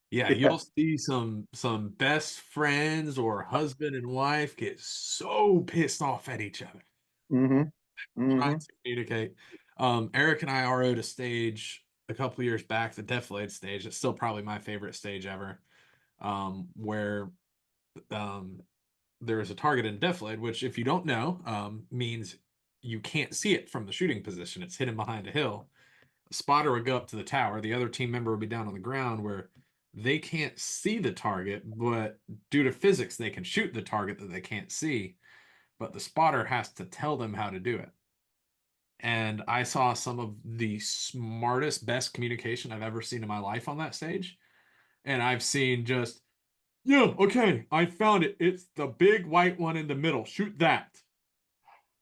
Yeah, you'll see some best friends or husband and wife get so pissed off at each other trying to communicate. Eric and I RO'd a stage a couple years back, the Deflated stage. It's still probably my favorite stage ever. Where there is a target in Deflated, which if you don't know, means you can't see it from the shooting position. It's hidden behind a hill. A spotter would go up to the tower. The other team member would be down on the ground where they can't see the target, but due to physics, they can shoot the target that they can't see. But the spotter has to tell them how to do it. And I saw some of the smartest, best communication I've ever seen in my life on that stage. And I've seen just, yeah, okay, I found it. It's the big white one in the middle. Shoot that.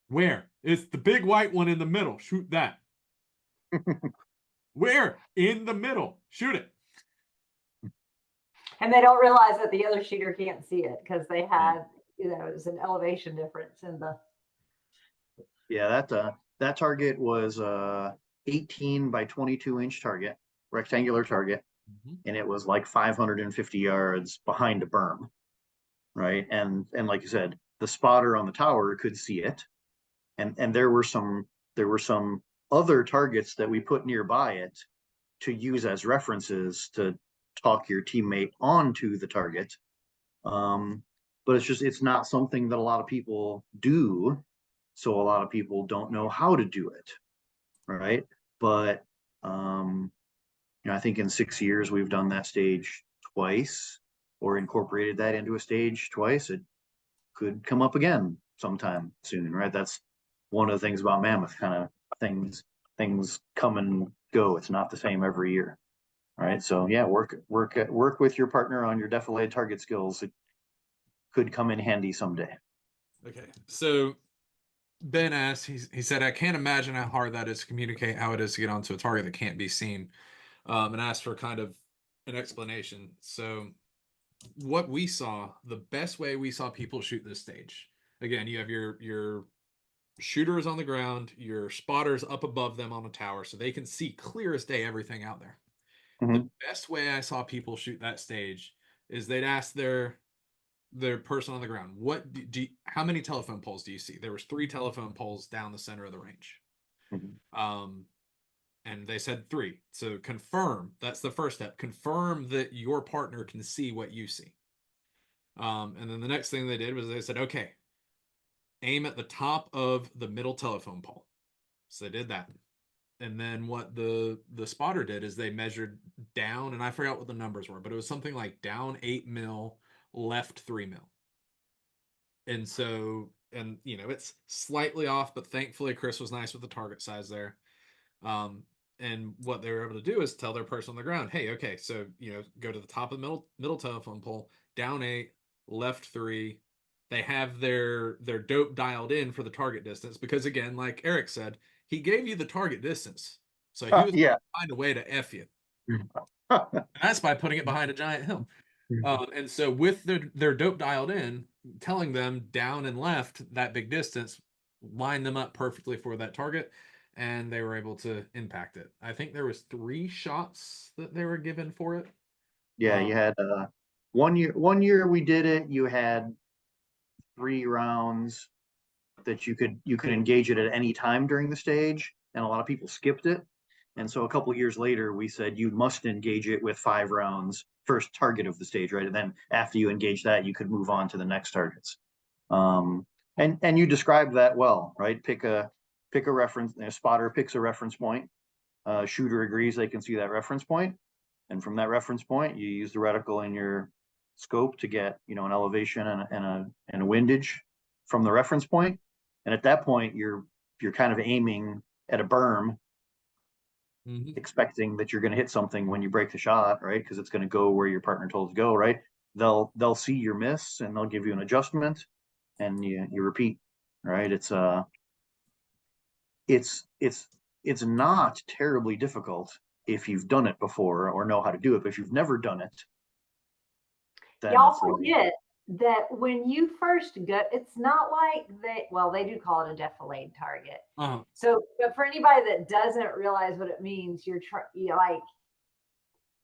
Where? It's the big white one in the middle. Shoot that. Where? In the middle. Shoot it. And they don't realize that the other shooter can't see it because they had, it was an elevation difference in the. Yeah, that target was 18 by 22-inch target, rectangular target, and it was like 550 yards behind a berm, right? And like you said, the spotter on the tower could see it, and there were some other targets that we put nearby it to use as references to talk your teammate onto the target. But it's not something that a lot of people do, so a lot of people don't know how to do it, right? But I think in 6 years we've done that stage twice or incorporated that into a stage twice. It could come up again sometime soon, right? That's one of the things about Mammoth, kind of things come and go. It's not the same every year, right? So yeah, work with your partner on your defilade target skills. It could come in handy someday. Okay, so Ben asked, he said, I can't imagine how hard that is to communicate how it is to get onto a target that can't be seen, and asked for kind of an explanation. So what we saw, the best way we saw people shoot this stage, again, you have your shooters on the ground, your spotters up above them on a tower, so they can see clear as day everything out there. The best way I saw people shoot that stage is they'd ask their their person on the ground, what how many telephone poles do you see? There was 3 telephone poles down the center of the range. And they said 3. So confirm, that's the first step. Confirm that your partner can see what you see. And then the next thing they did was they said, okay, aim at the top of the middle telephone pole. So they did that. And then what the spotter did is they measured down, and I forgot what the numbers were, but it was something like down 8 mil, left 3 mil. And so, and it's slightly off, but thankfully Chris was nice with the target size there. And what they were able to do is tell their person on the ground, hey, okay, so go to the top of the middle telephone pole, down 8, left 3. They have their dope dialed in for the target distance, because again, like Eric said, he gave you the target distance, so he was going to find a way to F you. And that's by putting it behind a giant hill. And so with their dope dialed in, telling them down and left that big distance, line them up perfectly for that target, and they were able to impact it. I think there was 3 shots that they were given for it. Yeah, you had 1 year we did it. You had 3 rounds that you could engage it at any time during the stage, and a lot of people skipped it. And so a couple of years later, we said you must engage it with 5 rounds, first target of the stage, right? And then after you engage that, you could move on to the next targets. And you described that well, right? Pick a reference. A spotter picks a reference point. Shooter agrees they can see that reference point, and from that reference point, you use the reticle in your scope to get an elevation and a windage from the reference point. And at that point, you're kind of aiming at a berm, expecting that you're going to hit something when you break the shot, right? Because it's going to go where your partner told it to go, right? They'll see your miss and they'll give you an adjustment, and you repeat, right? It's not terribly difficult if you've done it before or know how to do it. But if you've never done it, then y'all forget that when you first go, it's not like they do call it a defilade target. So, but for anybody that doesn't realize what it means,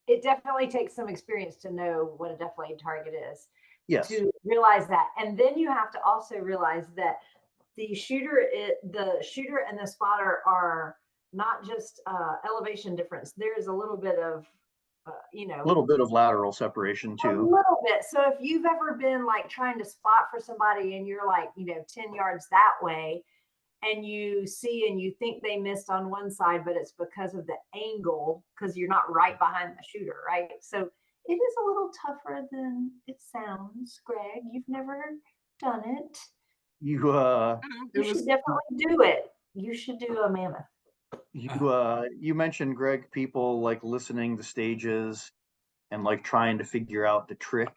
it definitely takes some experience to know what a defilade target is. Yes. To realize that. And then you have to also realize that the shooter and the spotter are not just elevation difference. There's a little bit of a little bit of lateral separation too. A little bit. So if you've ever been like trying to spot for somebody and you're like 10 yards that way, and you see and you think they missed on one side, but it's because of the angle, because you're not right behind the shooter, right? So it is a little tougher than it sounds. Greg, you've never done it. You should definitely do it. You should do a Mammoth. You mentioned, Greg, people like listening to stages and like trying to figure out the trick,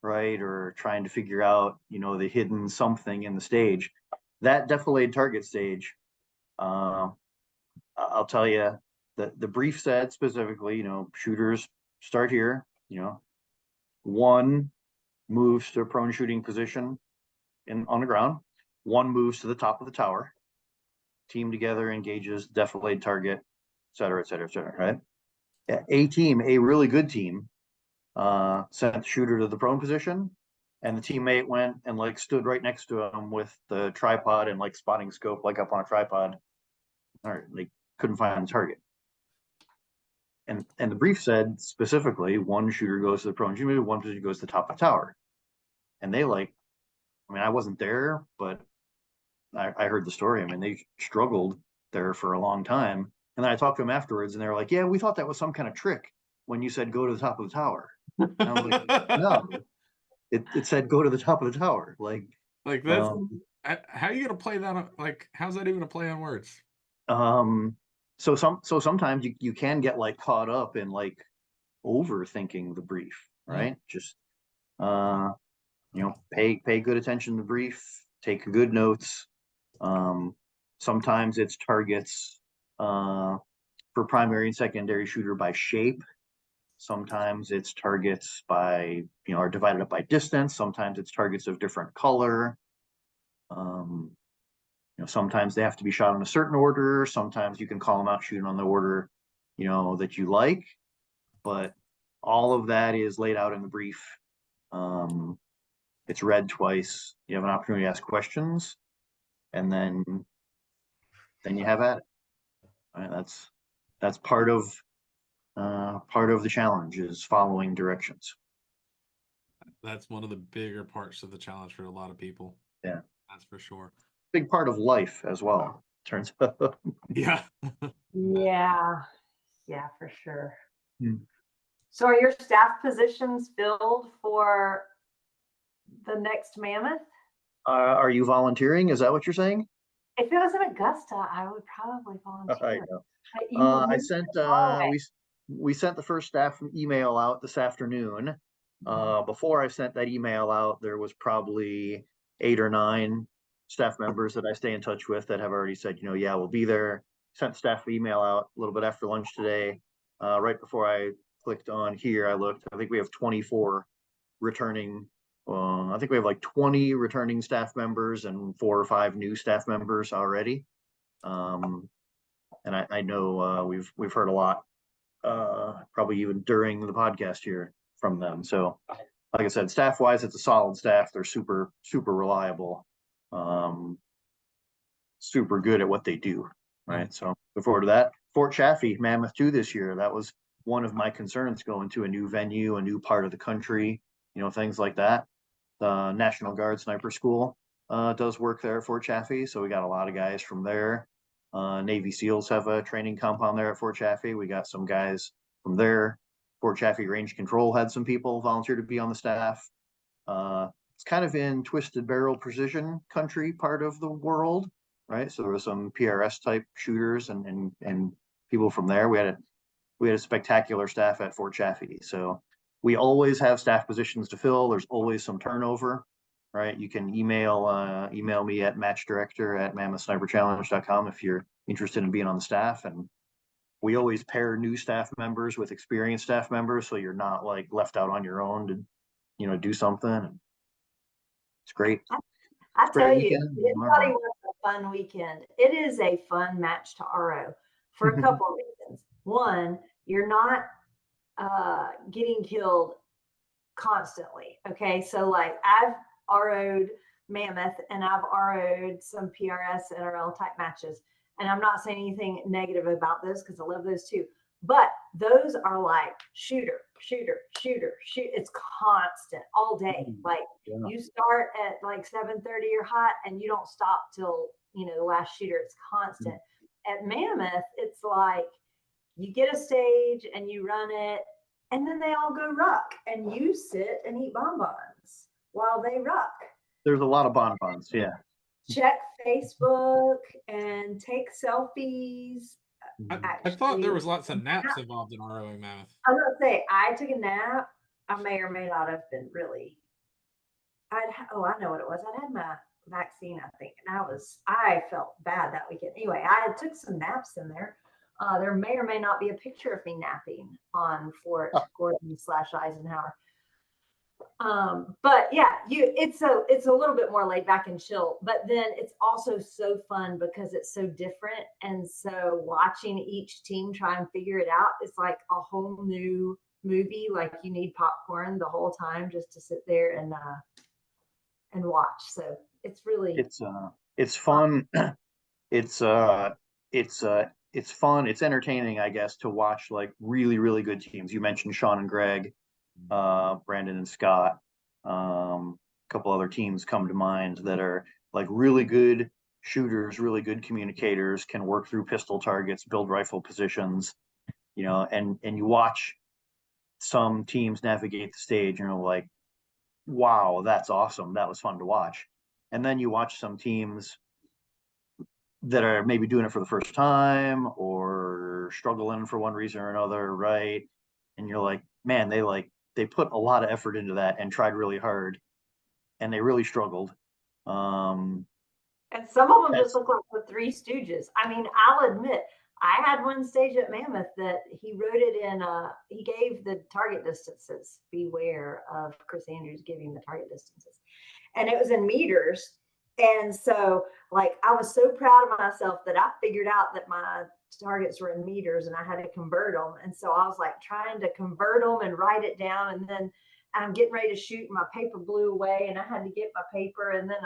right? Or trying to figure out, the hidden something in the stage. That defilade target stage, I'll tell you, the brief said specifically, shooters start here, 1 moves to a prone shooting position on the ground, 1 moves to the top of the tower, team together engages defilade target, et cetera, et cetera, et cetera, right? A really good team, sent the shooter to the prone position, and the teammate went and stood right next to him with the tripod and spotting scope up on a tripod. All right, they couldn't find the target. And the brief said specifically 1 shooter goes to the prone shooter, 1 shooter goes to the top of the tower. And they I wasn't there, but I heard the story. They struggled there for a long time. And then I talked to them afterwards, and they were like, yeah, we thought that was some kind of trick when you said go to the top of the tower. And I was like, no. It said go to the top of the tower. That's how are you gonna play that on, how's that even a play on words? So sometimes you can get caught up in overthinking the brief, right? Just pay good attention to the brief, take good notes. Sometimes it's targets for primary and secondary shooter by shape. Sometimes it's targets by, are divided up by distance. Sometimes it's targets of different color. Sometimes they have to be shot in a certain order. Sometimes you can call them out, shoot them on the order, that you like. But all of that is laid out in the brief. And It's read twice. You have an opportunity to ask questions, and then you have at it. Right? That's part of the challenge is following directions. That's one of the bigger parts of the challenge for a lot of people. Yeah. That's for sure. Big part of life as well, turns out. Yeah. Yeah. Yeah, for sure. Hmm. So are your staff positions filled for the next Mammoth? Are you volunteering? Is that what you're saying? If it was in Augusta, I would probably I volunteer. know. But you I moved sent it far away. we sent the first staff email out this afternoon. Before I sent that email out, there was probably 8 or 9 staff members that I stay in touch with that have already said, yeah, we'll be there. Sent staff email out a little bit after lunch today. Right before I clicked on here, I looked. I think we have 24 returning. I think we have like 20 returning staff members and 4 or 5 new staff members already. And I know we've heard a lot, probably even during the podcast here from them. So, like I said, staff wise, it's a solid staff. They're super reliable, super good at what they do. Right. So look forward to that. Fort Chaffee, Mammoth 2 this year. That was one of my concerns, going to a new venue, a new part of the country, things like that. The National Guard Sniper School does work there at Fort Chaffee. So we got a lot of guys from there. Navy SEALs have a training compound there at Fort Chaffee. We got some guys from there. Fort Chaffee Range Control had some people volunteer to be on the staff. It's kind of in twisted barrel precision country part of the world, right? So there was some PRS type shooters and people from there. We had a spectacular staff at Fort Chaffee. So we always have staff positions to fill. There's always some turnover, right? You can email me at matchdirector@mammothsniperchallenge.com if you're interested in being on the staff. And we always pair new staff members with experienced staff members, so you're not like left out on your own to, do something. And it's great. I tell you, weekend. if anybody wants a fun weekend, it is a fun match to RO for a couple of reasons. One, you're not getting killed constantly. Okay. So like I've RO'd Mammoth and I've RO'd some PRS NRL type matches. And I'm not saying anything negative about those because I love those too. But those are like shooter. It's constant all day. Like you start at like 7:30, you're hot, and you don't stop till the last shooter. It's constant. At Mammoth, it's like you get a stage and you run it, and then they all go ruck, and you sit and eat bonbons while they ruck. There's a lot of bonbons, yeah. Check Facebook and take selfies. I thought there was lots of naps involved in ROing Mammoth. I was gonna say I took a nap. I may or may not have been really. I know what it was. I'd had my vaccine, I think, and I felt bad that weekend. Anyway, I took some naps in there. There may or may not be a picture of me napping on Fort Gordon / Eisenhower. But yeah, it's a little bit more laid back and chill, but then it's also so fun because it's so different. And so watching each team try and figure it out, it's like a whole new movie. Like you need popcorn the whole time just to sit there and watch. So it's really it's fun. It's fun. It's entertaining, I guess, to watch like really good teams. You mentioned Sean and Greg, Brandon and Scott. A couple other teams come to mind that are like really good shooters, really good communicators, can work through pistol targets, build rifle positions, and you watch some teams navigate the stage, like, wow, that's awesome. That was fun to watch. And then you watch some teams that are maybe doing it for the first time or struggling for one reason or another, right? And you're like, man, they put a lot of effort into that and tried really hard, and they really struggled. And some of them just look like the Three Stooges. I mean, I'll admit, I had one stage at Mammoth that he wrote it in, he gave the target distances. Beware of Chris Andrews giving the target distances. And it was in meters. And so, like, I was so proud of myself that I figured out that my targets were in meters and I had to convert them. And so I was like trying to convert them and write it down. And then I'm getting ready to shoot, and my paper blew away, and I had to get my paper. And then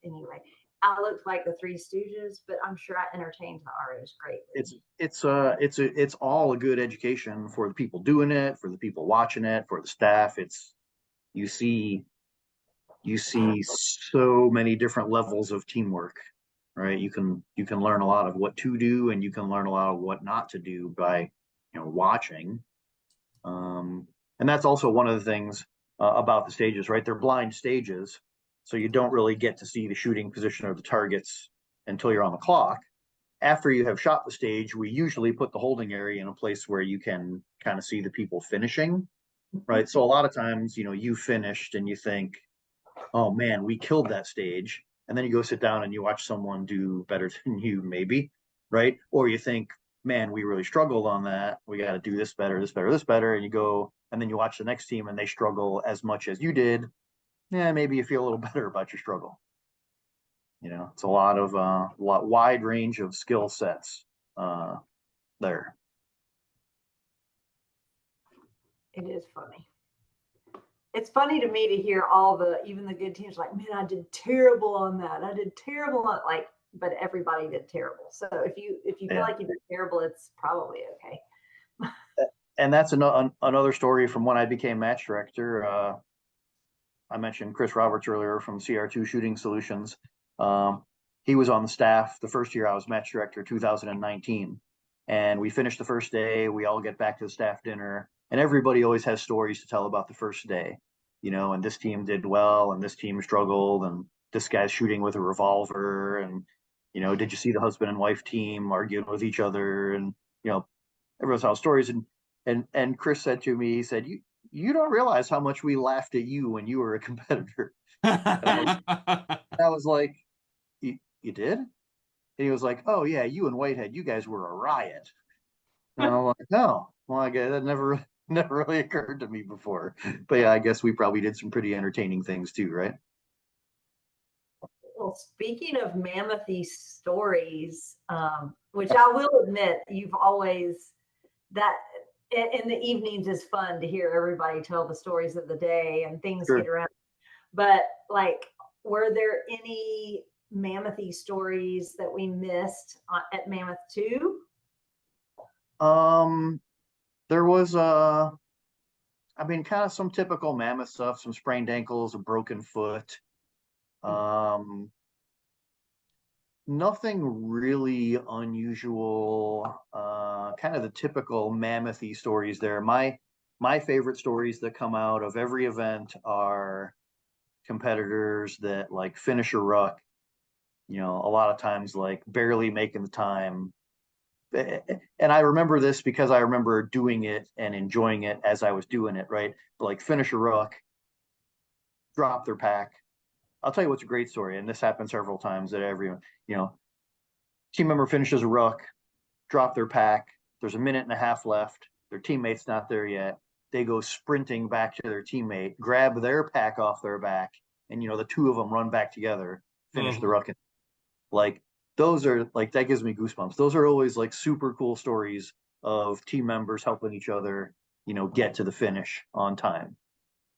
anyway, I looked like the Three Stooges, but I'm sure I entertained the ROs greatly. It's all a good education for the people doing it, for the people watching it, for the staff. You see so many different levels of teamwork, right? You can learn a lot of what to do, and you can learn a lot of what not to do by watching. And that's also one of the things about the stages, right? They're blind stages, so you don't really get to see the shooting position of the targets until you're on the clock. After you have shot the stage, we usually put the holding area in a place where you can kind of see the people finishing, right? So a lot of times, you finished and you think, oh man, we killed that stage. And then you go sit down and you watch someone do better than you, maybe, right? Or you think, man, we really struggled on that. We got to do this better, this better, this better. And you go, and then you watch the next team and they struggle as much as you did. Yeah, maybe you feel a little better about your struggle. It's a lot wide range of skill sets there. It is funny. It's funny to me to hear even the good teams like, man, I did terrible on that. I did terrible on but everybody did terrible. So if you feel like you did terrible, it's probably okay. And that's another story from when I became match director. I mentioned Chris Roberts earlier from CR2 Shooting Solutions. He was on the staff the first year I was match director, 2019. And we finished the first day. We all get back to the staff dinner, and everybody always has stories to tell about the first day, and this team did well, and this team struggled, and this guy's shooting with a revolver, and, did you see the husband and wife team arguing with each other? And, everyone's telling stories. And Chris said to me, he said, you don't realize how much we laughed at you when you were a competitor. I was like, you did? And he was like, oh yeah, you and Whitehead, you guys were a riot. And I'm like, no, well, I guess that never really occurred to me before. But yeah, I guess we probably did some pretty entertaining things too, right? Well, speaking of Mammoth-y stories, which I will admit, you've always that in the evenings is fun to hear everybody tell the stories of the day and things Sure. get around. But were there any Mammoth-y stories that we missed at Mammoth 2? There was kind of some typical Mammoth stuff, some sprained ankles, a broken foot. Nothing really unusual. Kind of the typical Mammoth-y stories there. My favorite stories that come out of every event are competitors that finish a ruck, a lot of times barely making the time. And I remember this because I remember doing it and enjoying it as I was doing it, right? Finish a ruck, drop their pack. I'll tell you what's a great story, and this happened several times that everyone, team member finishes a ruck, drop their pack. There's a minute and a half left. Their teammate's not there yet. They go sprinting back to their teammate, grab their pack off their back, and the two of them run back together, finish the ruck. Those are that gives me goosebumps. Those are always super cool stories of team members helping each other, get to the finish on time,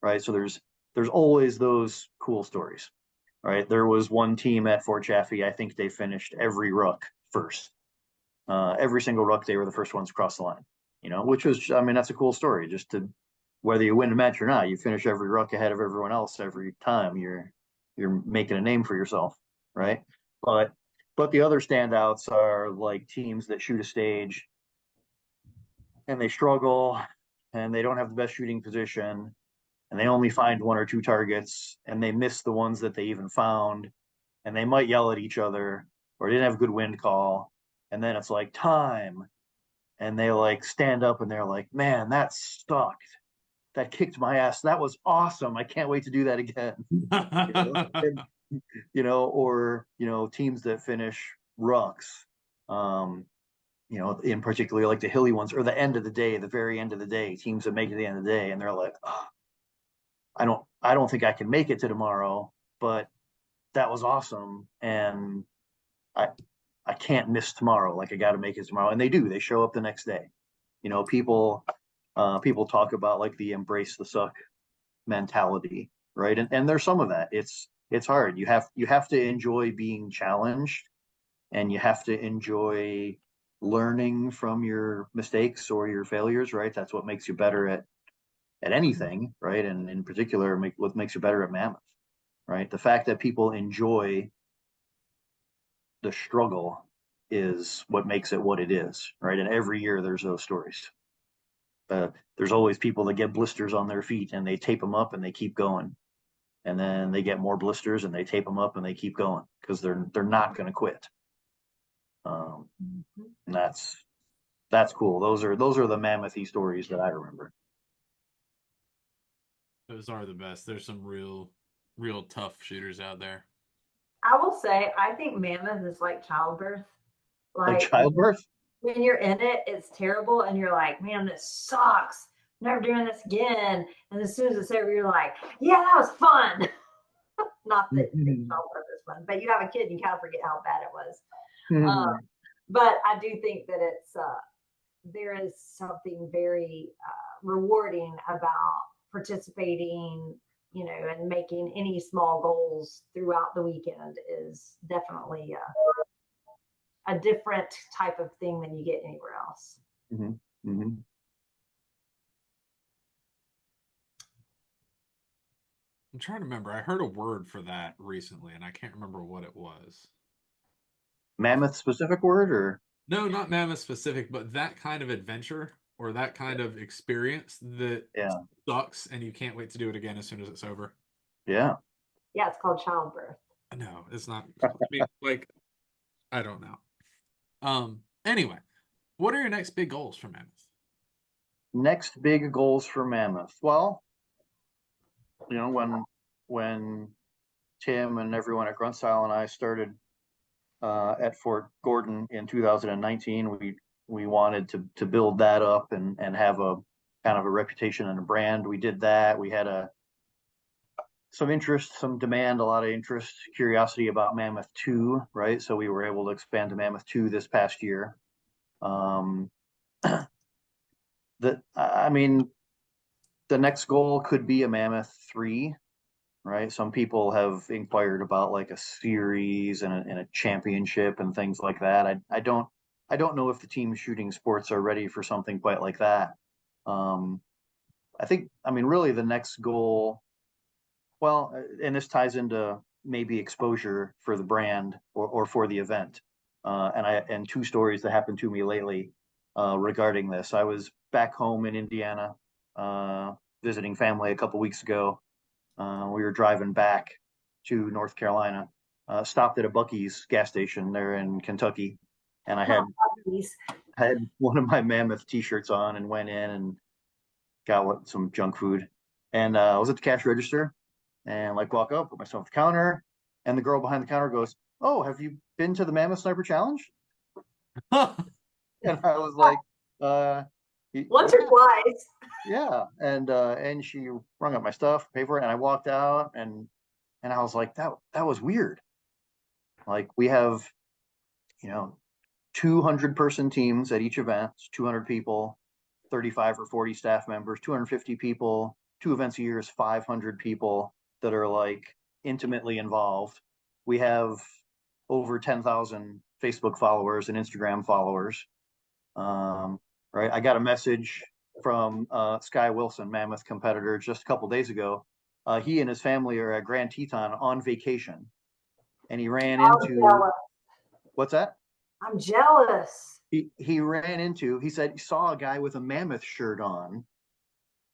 right? So there's always those cool stories, right? There was one team at Fort Chaffee, I think they finished every ruck first. Every single ruck, they were the first ones across the line, which was, that's a cool story. Just to, whether you win a match or not, you finish every ruck ahead of everyone else every time. You're making a name for yourself, right? But the other standouts are teams that shoot a stage and they struggle and they don't have the best shooting position and they only find one or two targets and they miss the ones that they even found, and they might yell at each other or didn't have a good wind call. And then it's time, and they stand up and they're like, man, that sucked. That kicked my ass. That was awesome. I can't wait to do that again. Or teams that finish rucks, in particular the hilly ones, or the end of the day, the very end of the day, teams that make it to the end of the day, and they're like, oh, I don't think I can make it to tomorrow, but that was awesome, and I can't miss tomorrow. I got to make it tomorrow, and they do. They show up the next day. People talk about the embrace the suck mentality, right? And there's some of that. It's hard. You have to enjoy being challenged, and you have to enjoy learning from your mistakes or your failures, right? That's what makes you better at anything, right? And in particular, what makes you better at Mammoth, right? The fact that people enjoy the struggle is what makes it what it is, right? And every year there's those stories. There's always people that get blisters on their feet and they tape them up and they keep going, and then they get more blisters and they tape them up and they keep going because they're not going to quit. And that's cool. Those are the Mammoth stories that I remember. Those are the best. There's some real tough shooters out there. I will say, I think Mammoth is like childbirth. Like Like childbirth. when you're in it, it's terrible, and you're like, man, this sucks. Never doing this again. And as soon as it's over, you're like, yeah, that was fun. Not that childbirth is fun, but you have a kid, and you kind of forget how bad it was. But I do think that there is something very rewarding about participating, and making any small goals throughout the weekend is definitely a different type of thing than you get anywhere else. I'm trying to remember. I heard a word for that recently, and I can't remember what it was. Mammoth specific word, or no, not Mammoth specific, but that kind of adventure or that kind of experience that sucks, and you can't wait to do it again as soon as it's over. Yeah, it's called childbirth. No, it's not. I mean, like, I don't know. Anyway, what are your next big goals for Mammoth? Next big goals for Mammoth. Well, when Tim and everyone at Grunt Style and I started at Fort Gordon in 2019, we wanted to build that up and have a kind of a reputation and a brand. We did that. We had some interest, some demand, a lot of interest, curiosity about Mammoth 2, right? So we were able to expand to Mammoth 2 this past year. The next goal could be a Mammoth 3, right? Some people have inquired about like a series and a championship and things like that. I don't know if the team shooting sports are ready for something quite like that. Really the next goal, well, and this ties into maybe exposure for the brand or for the event. And two stories that happened to me lately regarding this. I was back home in Indiana visiting family a couple weeks ago. We were driving back to North Carolina, stopped at a Buc-ee's gas station there in Kentucky, and I had one of my Mammoth t-shirts on and went in and got some junk food. And I was at the cash register and walk up, put myself at the counter, and the girl behind the counter goes, "Oh, have you been to the Mammoth Sniper Challenge?" And I was like, once or twice. Yeah. And she rung up my stuff, paid for it, and I walked out and I was like, that was weird. Like, we have, 200 person teams at each event, 200 people, 35 or 40 staff members, 250 people, 2 events a year is 500 people that are like intimately involved. We have over 10,000 Facebook followers and Instagram followers. Right. I got a message from Sky Wilson, Mammoth competitor, just a couple days ago. He and his family are at Grand Teton on vacation, and he ran into what's that? I'm jealous. He ran into, he said he saw a guy with a Mammoth shirt on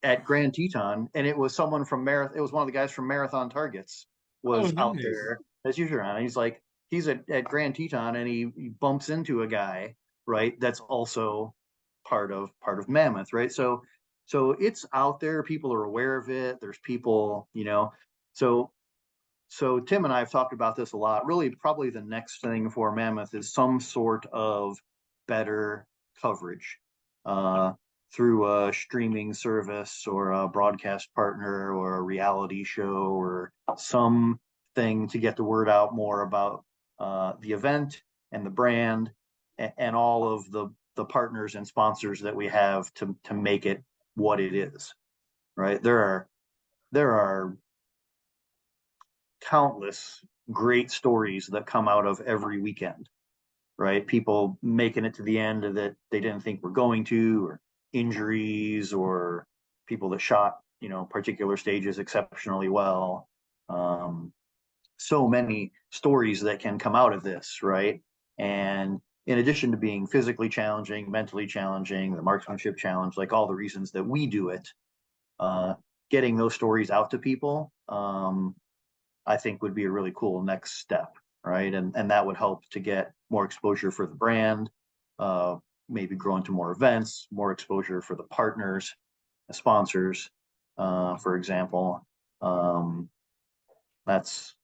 at Grand Teton, and it was someone from Marathon. It was one of the guys from Marathon Targets was out there as usual. And he's like, he's at Grand Teton, and he bumps into a guy, right, that's also part of Mammoth, right? So it's out there. People are aware of it. There's people, So Tim and I have talked about this a lot. Really, probably the next thing for Mammoth is some sort of better coverage through a streaming service or a broadcast partner or a reality show or something to get the word out more about the event and the brand and all of the partners and sponsors that we have to make it what it is, right? There there are countless great stories that come out of every weekend, right? People making it to the end that they didn't think were going to, or injuries, or people that shot, particular stages exceptionally well. So many stories that can come out of this, right? And in addition to being physically challenging, mentally challenging, the marksmanship challenge, like all the reasons that we do it, uh, getting those stories out to people, I think would be a really cool next step, right? And that would help to get more exposure for the brand, uh, maybe grow into more events, more exposure for the partners, the sponsors, for example. That's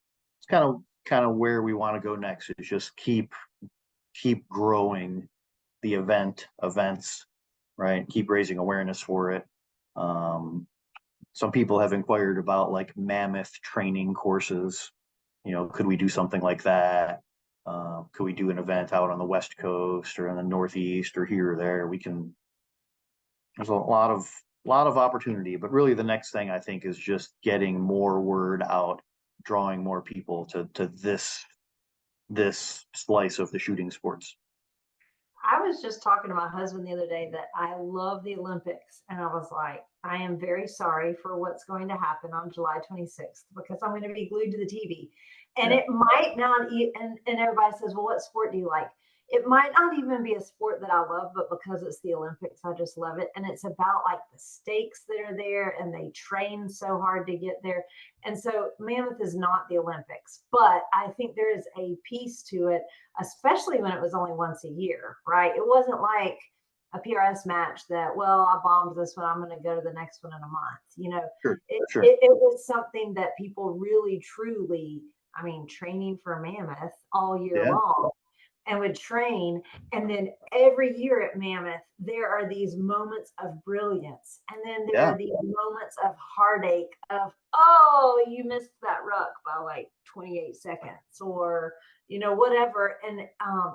kind of where we want to go next, is just keep growing the events, right? Keep raising awareness for it. Some people have inquired about like Mammoth training courses. Could we do something like that? Could we do an event out on the West Coast or in the Northeast or here or there? There's a lot of opportunity, but really the next thing I think is just getting more word out, drawing more people to this slice of the shooting sports. I was just talking to my husband the other day that I love the Olympics. And I was like, I am very sorry for what's going to happen on July 26th because I'm going to be glued to the TV. And Yeah. it might not, and everybody says, well, what sport do you like? It might not even be a sport that I love, but because it's the Olympics, I just love it. And it's about like the stakes that are there and they train so hard to get there. And so Mammoth is not the Olympics, but I think there is a piece to it, especially when it was only once a year, right? It wasn't like a PRS match that, well, I bombed this one, I'm going to go to the next one in a month. Sure. It was something that people really, truly, I mean, training for Mammoth all year Yeah. long and would train. And then every year at Mammoth, there are these moments of brilliance. And then there Yeah. are these moments of heartache of, oh, you missed that ruck by like 28 seconds or, whatever. And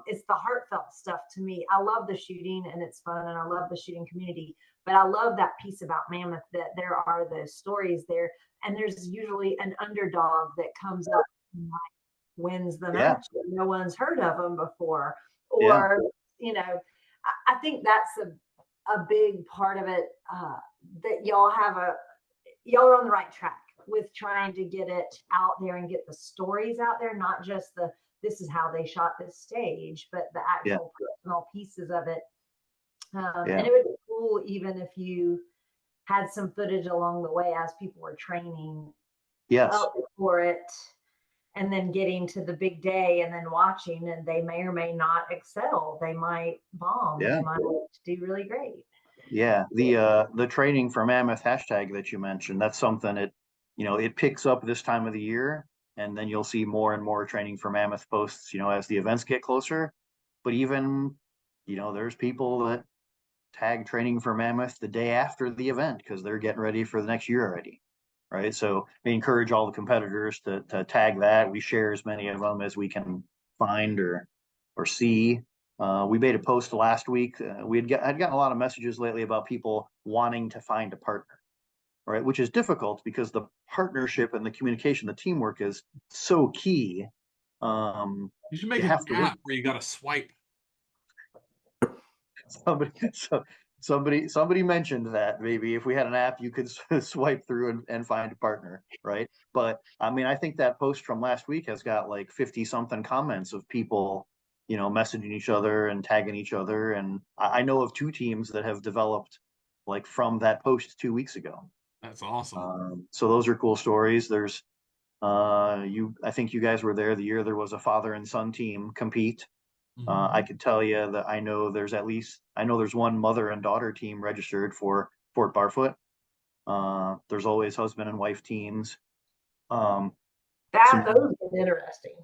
it's the heartfelt stuff to me. I love the shooting and it's fun and I love the shooting community, but I love that piece about Mammoth that there are those stories there. And there's usually an underdog that comes up and like wins the Yeah. match. No one's heard of them before. Yeah. Or, I think that's a big part of it, that y'all are on the right track with trying to get it out there and get the stories out there, not just this is how they shot this stage, but the Yeah. actual personal pieces of it. Yeah. And it would be cool even if you had some footage along the way as people were training Yes. up for it and then getting to the big day and then watching, and they may or may not excel. They might bomb. Yeah. They might do really great. Yeah. The training for Mammoth hashtag that you mentioned, that's something it picks up this time of the year, and then you'll see more and more training for Mammoth posts, as the events get closer. But even, there's people that tag training for Mammoth the day after the event because they're getting ready for the next year already. Right. So we encourage all the competitors to tag that. We share as many of them as we can find or see. We made a post last week. I'd gotten a lot of messages lately about people wanting to find a partner, right? Which is difficult because the partnership and the communication, the teamwork is so key. You should make have an to work. app where you got to swipe. Somebody mentioned that maybe if we had an app you could swipe through and find a partner, right? But I mean, I think that post from last week has got like 50 something comments of people messaging each other and tagging each other, and I know of 2 teams that have developed like from that post 2 weeks ago. That's awesome. So those are cool stories. There's I think you guys were there the year there was a father and son team compete. I could tell you that I know there's one mother and daughter team registered for Fort Barfoot. There's always husband and wife teams. Those is interesting.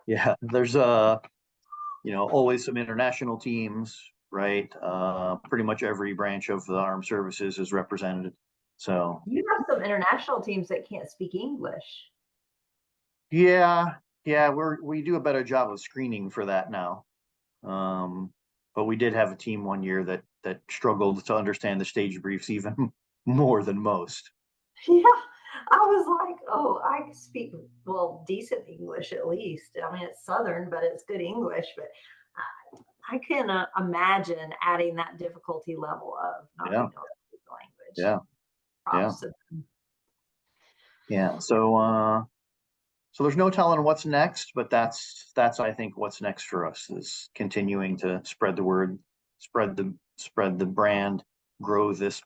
Yeah, there's always some international teams, right? Pretty much every branch of the armed services is represented. So You have some international teams that can't speak English. yeah, we do a better job of screening for that now. But we did have a team one year that struggled to understand the stage briefs even more than most. Yeah. I was like, oh, I speak, well, decent English at least. I mean, it's Southern, but it's good English. But I can imagine adding that difficulty level of not Yeah, being able to speak the language. yeah, yeah, Props to them. yeah. So there's no telling what's next, but that's I think what's next for us is continuing to spread the word, spread the brand, grow this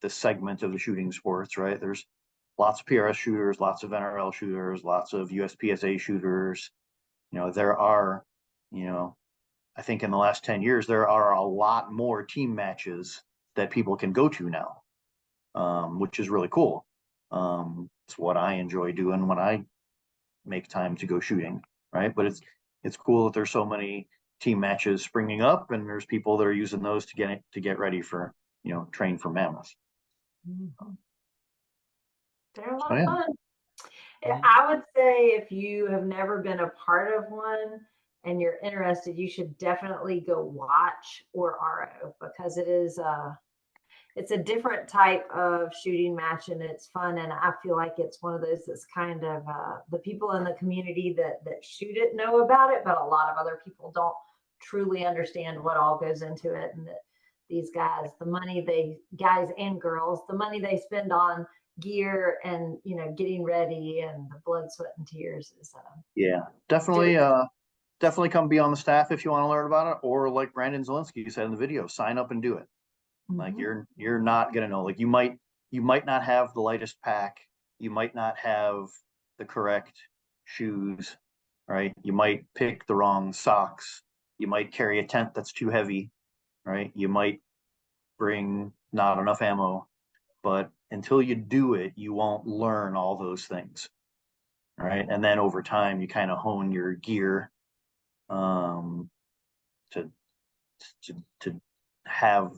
segment of the shooting sports, right? There's lots of PRS shooters, lots of NRL shooters, lots of USPSA shooters. There are, you know, I think in the last 10 years, there are a lot more team matches that people can go to now, which is really cool. It's what I enjoy doing when I make time to go shooting, right? But it's cool that there's so many team matches springing up, and there's people that are using those to get ready for, train for Mammoth. Mhm. They're a lot So of yeah, fun. I would say if you have never been a part of one and you're interested, you should definitely go watch or RO because it's a different type of shooting match and it's fun. And I feel like it's one of those that's kind of the people in the community that shoot it know about it, but a lot of other people don't truly understand what all goes into it. And that these guys, guys and girls, the money they spend on gear and getting ready and the blood, sweat, and tears is yeah, do definitely, it. definitely come be on the staff if you want to learn about it, or like Brandon Zielinski said in the video, sign up and do it. Like Mhm. you're not gonna know. Like you might not have the lightest pack, you might not have the correct shoes, right? You might pick the wrong socks. You might carry a tent that's too heavy, right? You might bring not enough ammo, but until you do it, you won't learn all those things, right? And then over time, you kind of hone your gear um, to to have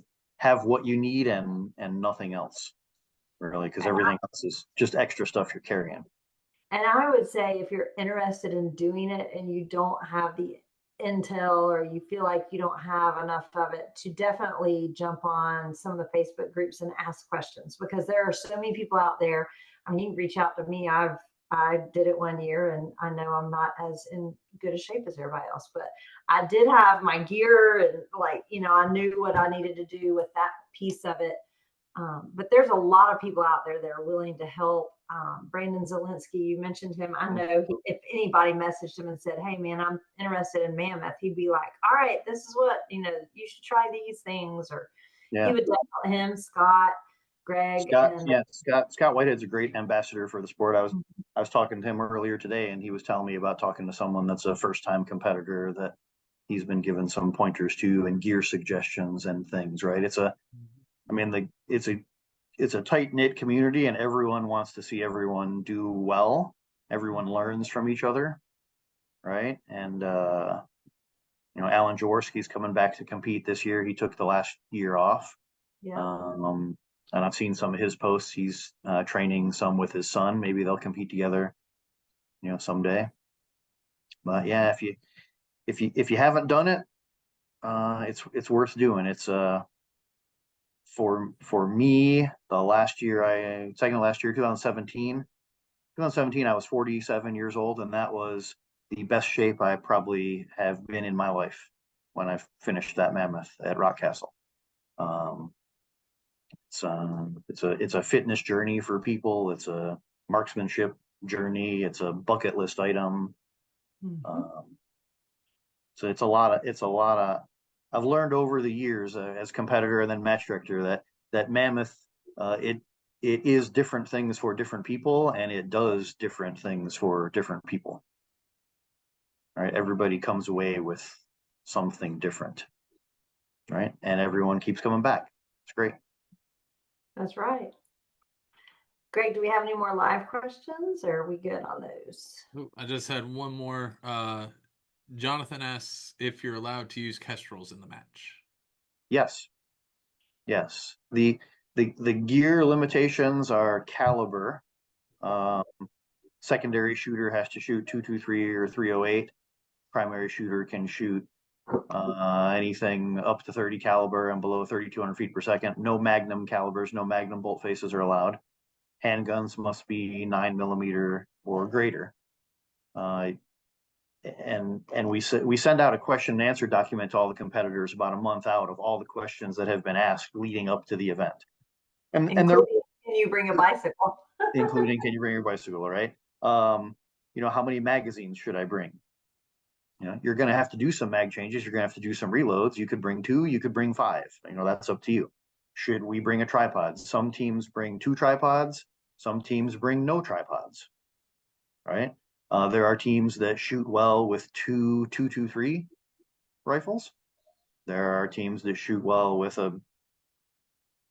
what you need and nothing else, really, because And everything else is just extra stuff you're carrying. I would say if you're interested in doing it and you don't have the intel or you feel like you don't have enough of it, to definitely jump on some of the Facebook groups and ask questions because there are so many people out there. I mean, you can reach out to me. I did it one year and I know I'm not as in good a shape as everybody else, but I did have my gear and I knew what I needed to do with that piece of it. But there's a lot of people out there that are willing to help. Brandon Zielinski, you mentioned him. I know if anybody messaged him and said, "Hey, man, I'm interested in Mammoth," he'd be like, "All right, this is what you should try these things." Or he Yeah. would definitely Scott, Greg, Scott, and yeah, Scott Whitehead's a great ambassador for the sport. I was talking to him earlier today, and he was telling me about talking to someone that's a first time competitor that he's been given some pointers to and gear suggestions and things. Right? I mean, it's a tight knit community, and everyone wants to see everyone do well. Everyone learns from each other, right? And Alan Jaworski's coming back to compete this year. He took the last year off. yeah, And I've seen some of his posts. He's training some with his son. Maybe they'll compete together, someday. But yeah, if you haven't done it, it's worth doing. It's for me, the last year, second last year, 2017. 2017, I was 47 years old, and that was the best shape I probably have been in my life when I finished that Mammoth at Rockcastle. Um, it's a fitness journey for people. It's a marksmanship journey. It's a bucket list item. Mhm. Um, so it's a lot of. I've learned over the years as competitor and then match director that Mammoth it is different things for different people, and it does different things for different people. Right? Everybody comes away with something different, right? And everyone keeps coming back. It's great. That's right. Greg, do we have any more live questions, or are we good on those? Ooh, I just had one more. Jonathan asks if you're allowed to use kestrels in the match. Yes. Yes. The gear limitations are caliber. Um, Secondary shooter has to shoot 223 or 308. Primary shooter can shoot anything up to 30 caliber and below 3,200 feet per second. No magnum calibers, no magnum bolt faces are allowed. handguns must be 9mm or greater. And we send out a question and answer document to all the competitors about a month out of all the questions that have been asked leading up to the event. And they're Including, can you bring a bicycle? including, can you bring your bicycle, right? How many magazines should I bring? You're going to have to do some mag changes. You're going to have to do some reloads. You could bring 2, you could bring 5. That's up to you. Should we bring a tripod? Some teams bring 2 tripods. Some teams bring no tripods, right? There are teams that shoot well with 2 223 rifles. There are teams that shoot well with a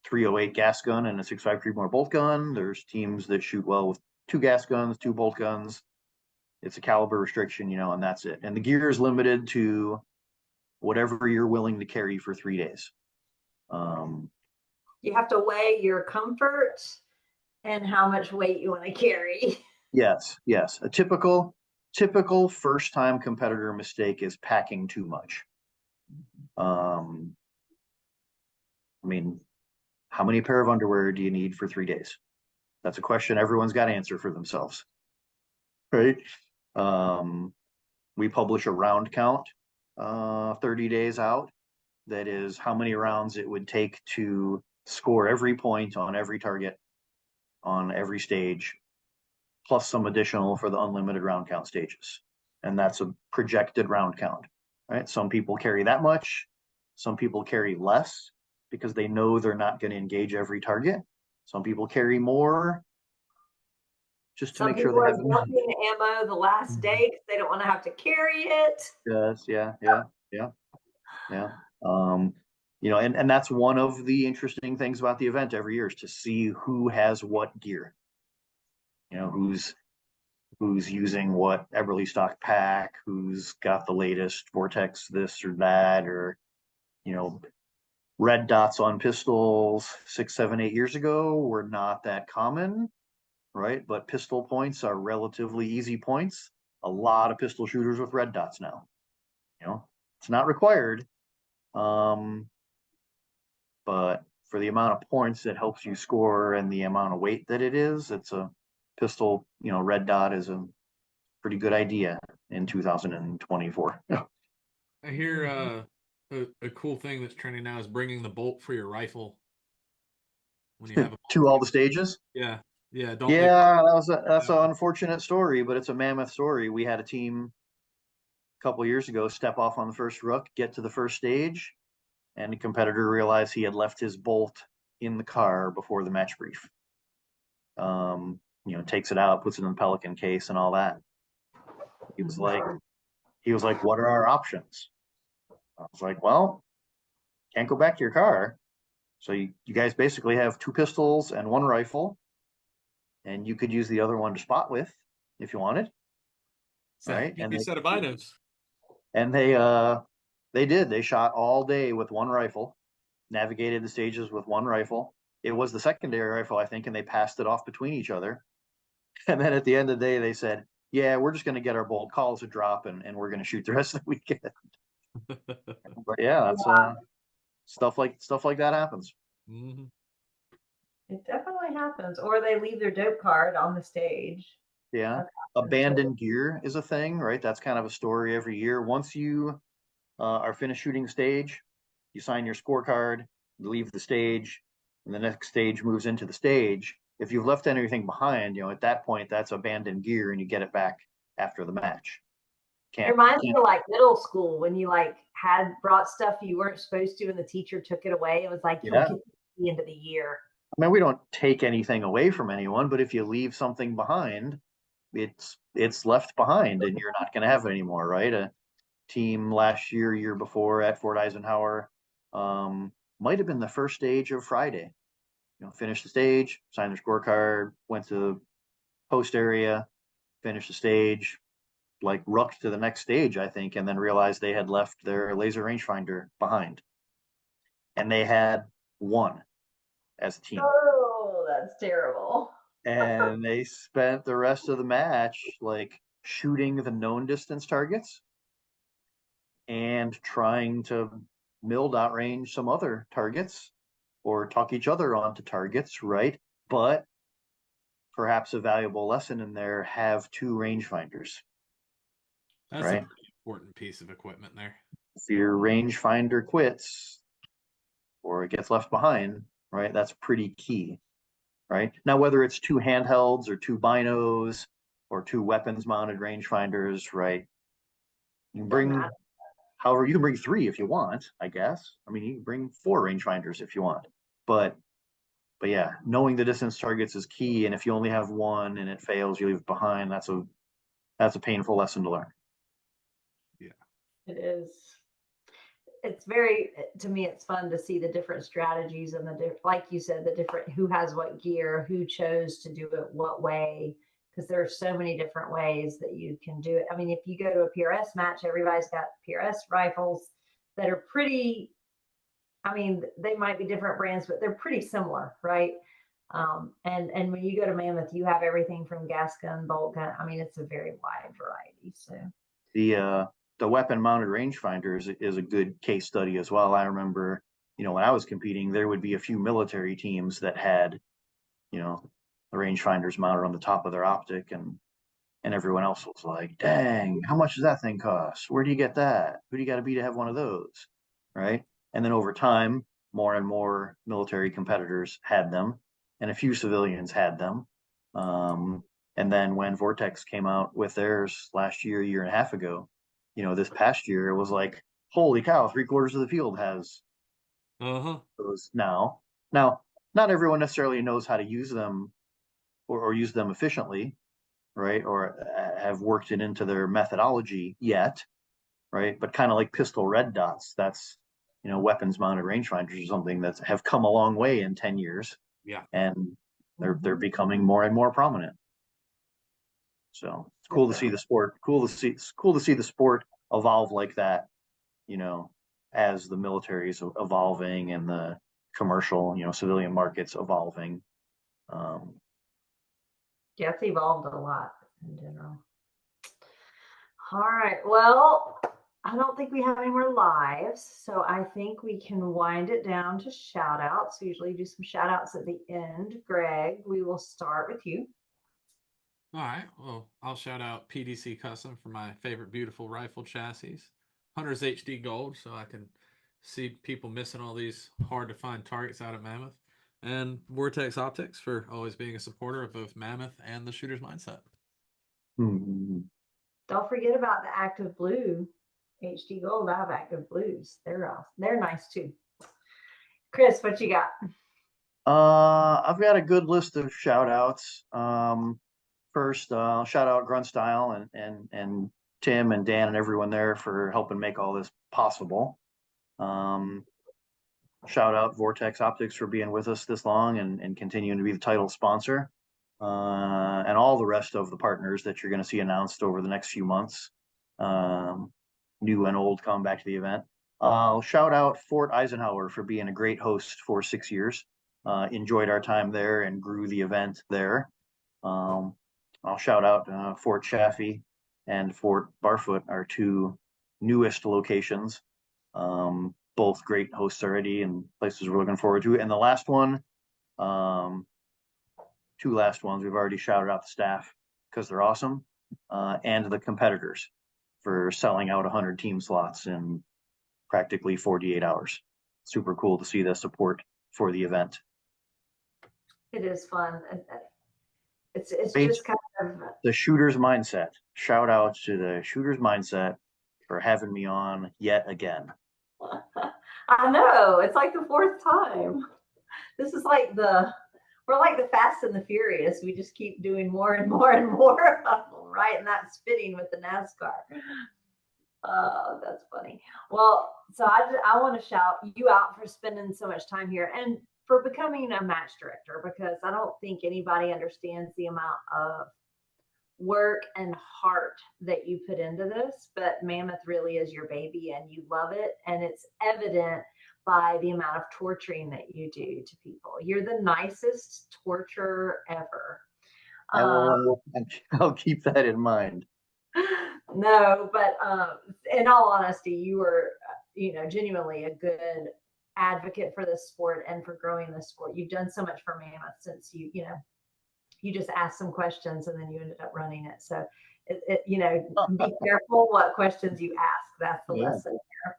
308 gas gun and a 6.5 Creedmoor bolt gun. There's teams that shoot well with 2 gas guns, 2 bolt guns. It's a caliber restriction, and that's it. And the gear is limited to whatever you're willing to carry for 3 days. You have to weigh your comfort and how much weight you want to carry. Yes. A typical first-time competitor mistake is packing too much. How many pair of underwear do you need for 3 days? That's a question everyone's got to answer for themselves, right? We publish a round count 30 days out. That is how many rounds it would take to score every point on every target on every stage, plus some additional for the unlimited round count stages. And that's a projected round count, right? Some people carry that much. Some people carry less because they know they're not going to engage every target. Some people carry more just to make sure they have dumping ammo the last day because they don't want to have to carry it. Yes, yeah. And that's one of the interesting things about the event every year is to see who has what gear. Who's using what Eberly stock pack, who's got the latest Vortex this or that, or red dots on pistols 6, 7, 8 years ago were not that common, right? But pistol points are relatively easy points. A lot of pistol shooters with red dots now. It's not required, but for the amount of points it helps you score and the amount of weight that it is, it's a pistol, red dot is a pretty good idea in 2024. I hear a cool thing that's trending now is bringing the bolt for your rifle when you have a to all the stages. Yeah. That's an unfortunate story, but it's a Mammoth story. We had a team a couple years ago step off on the first rook, get to the first stage, and the competitor realized he had left his bolt in the car before the match brief. Takes it out, puts it in the Pelican case and all that. He was like, what are our options? I was like, well, can't go back to your car. So you guys basically have 2 pistols and 1 rifle, and you could use the other one to spot with if you wanted. Right? And set of items. And they did. They shot all day with 1 rifle, navigated the stages with 1 rifle. It was the secondary rifle, I think, and they passed it off between each other. And then at the end of the day, they said, yeah, we're just going to get our bolt, calls a drop, and we're going to shoot the rest of the weekend. But yeah, that's stuff like that happens. Mm-hmm. It definitely happens. Or they leave their dope card on the stage. Yeah. Abandoned gear is a thing, right? That's kind of a story every year. Once you are finished shooting stage, you sign your scorecard, you leave the stage, and the next stage moves into the stage. If you've left anything behind, at that point, that's abandoned gear and you get it back after the match. It reminds me of like middle school when you had brought stuff you weren't supposed to and the teacher took it away. It was like, you'll get to the end of the year. I mean, we don't take anything away from anyone, but if you leave something behind, it's left behind and you're not going to have it anymore, right? A team last year before at Fort Eisenhower might have been the first stage of Friday. Finished the stage, signed their scorecard, went to the post area, finished the stage, rucked to the next stage, I think, and then realized they had left their laser rangefinder behind. And they had won as a team. Oh, that's terrible. And they spent the rest of the match shooting the known distance targets and trying to mill outrange some other targets or talk each other onto targets, right? But perhaps a valuable lesson in there, have 2 rangefinders. That's Right. a pretty important piece of equipment there. If your rangefinder quits or it gets left behind, right, that's pretty key. Right now, whether it's 2 handhelds or 2 binos or 2 weapons mounted rangefinders, right, you can bring, however, you can bring 3 if you want, I guess. I mean, you can bring 4 rangefinders if you want, but yeah, knowing the distance targets is key. And if you only have one and it fails, you leave it behind. That's a painful lesson to learn. Yeah, It is. It's very, to me, it's fun to see the different strategies and like you said, the different, who has what gear, who chose to do it what way, because there are so many different ways that you can do it. I mean, if you go to a PRS match, everybody's got PRS rifles that are pretty, I mean, they might be different brands, but they're pretty similar, right? And when you go to Mammoth, you have everything from gas gun, bolt gun. I mean, it's a very wide variety. So The weapon mounted rangefinder is a good case study as well. I remember, when I was competing, there would be a few military teams that had, the rangefinders mounted on the top of their optic, and everyone else was like, dang, how much does that thing cost? Where do you get that? Who do you got to be to have one of those? Right. And then over time, more and more military competitors had them, and a few civilians had them. And then when Vortex came out with theirs last year and a half ago, this past year, it was like, holy cow, 3/4 of the field has those now. Now, not everyone necessarily knows how to use them or use them efficiently, right? Or have worked it into their methodology yet, right? But kind of like pistol red dots, that's, weapons mounted rangefinders or something that have come a long way in 10 years. Yeah. And they're becoming more and more prominent. So it's cool to see the sport. It's cool to see the sport evolve like that, as the military is evolving and the commercial, civilian markets evolving. yeah, it's evolved a lot in general. All right. Well, I don't think we have any more lives, so I think we can wind it down to shout outs. We usually do some shout outs at the end. Greg, we will start with you. All right. Well, I'll shout out PDC Custom for my favorite beautiful rifle chassis. Hunter's HD Gold, so I can see people missing all these hard to find targets out at Mammoth. And Vortex Optics for always being a supporter of both Mammoth and the Shooter's Mindset. Don't forget about the Active Blue HD Gold. I have Active Blues. They're nice too. Chris, what you got? I've got a good list of shout outs. First, I'll shout out Grunt Style and Tim and Dan and everyone there for helping make all this possible. Shout out Vortex Optics for being with us this long and continuing to be the title sponsor. And all the rest of the partners that you're going to see announced over the next few months, new and old, come back to the event. I'll shout out Fort Eisenhower for being a great host for 6 years. Enjoyed our time there and grew the event there. I'll shout out Fort Chaffee and Fort Barfoot, our 2 newest locations. Both great hosts already and places we're looking forward to. And the last one, 2 last ones, we've already shouted out the staff because they're awesome, and the competitors for selling out 100 team slots in practically 48 hours. Super cool to see the support for the event. It is fun. It's just kind of the Shooter's Mindset. Shout out to the Shooter's Mindset for having me on yet again. I know, it's like the 4th time. This is like we're like the Fast and the Furious. We just keep doing more and more and more of them, right? And that's fitting with the NASCAR. That's funny. Well, so I want to shout you out for spending so much time here and for becoming a match director, because I don't think anybody understands the amount of work and heart that you put into this, but Mammoth really is your baby and you love it. And it's evident by the amount of torturing that you do to people. You're the nicest torturer ever. I'll keep that in mind. No, but in all honesty, you were, genuinely a good advocate for this sport and for growing this sport. You've done so much for Mammoth since you you just asked some questions and then you ended up running it. So you know, be careful what questions you ask. That's the lesson there.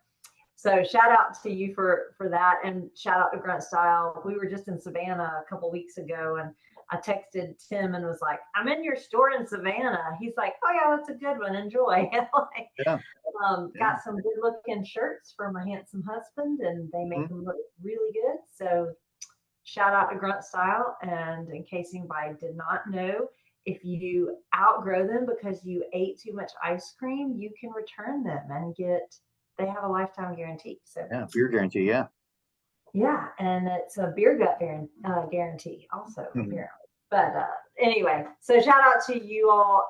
So shout out to you for that, and shout out to Grunt Style. We were just in Savannah a couple weeks ago, and I texted Tim and was like, "I'm in your store in Savannah." He's like, "Oh yeah, that's a good one. Enjoy." Like, got some good looking shirts for my handsome husband, and they make them look really good. So shout out to Grunt Style. And in case anybody did not know, if you outgrow them because you ate too much ice cream, you can return them and they have a lifetime guarantee. So Yeah, beer guarantee. Yeah. Yeah, and it's a beer gut guarantee also, apparently. But anyway, so shout out to you all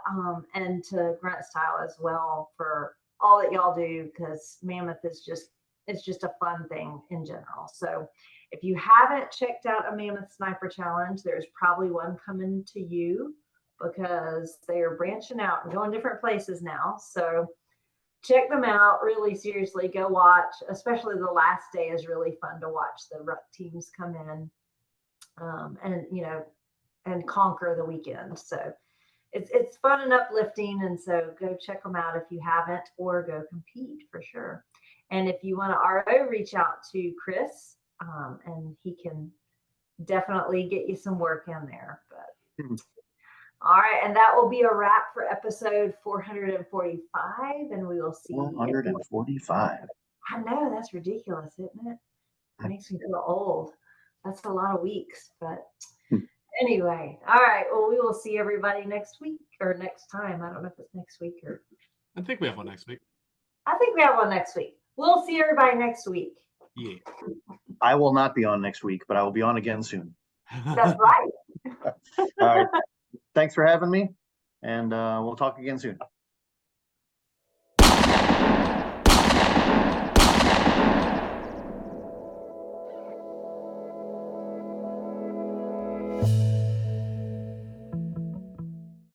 and to Grunt Style as well for all that y'all do, because Mammoth is just a fun thing in general. So if you haven't checked out a Mammoth Sniper Challenge, there's probably one coming to you, because they are branching out and going different places now. So check them out. Really, seriously, go watch. Especially the last day is really fun to watch the ruck teams come in, and and conquer the weekend. So it's fun and uplifting. And so go check them out if you haven't, or go compete for sure. And if you want to RO, reach out to Chris, and he can definitely get you some work in there. But all right, and that will be a wrap for episode 445, and we will see 445. I know, that's ridiculous, isn't it? It makes me feel old. That's a lot of weeks, but anyway. All right, well, we will see everybody next week or next time. I don't know if it's next week or. I think we have one next week. I think we have one next week. We'll see everybody next week. Yeah. I will not be on next week, but I will be on again soon. That's right. All right. Thanks for having me, and we'll talk again soon.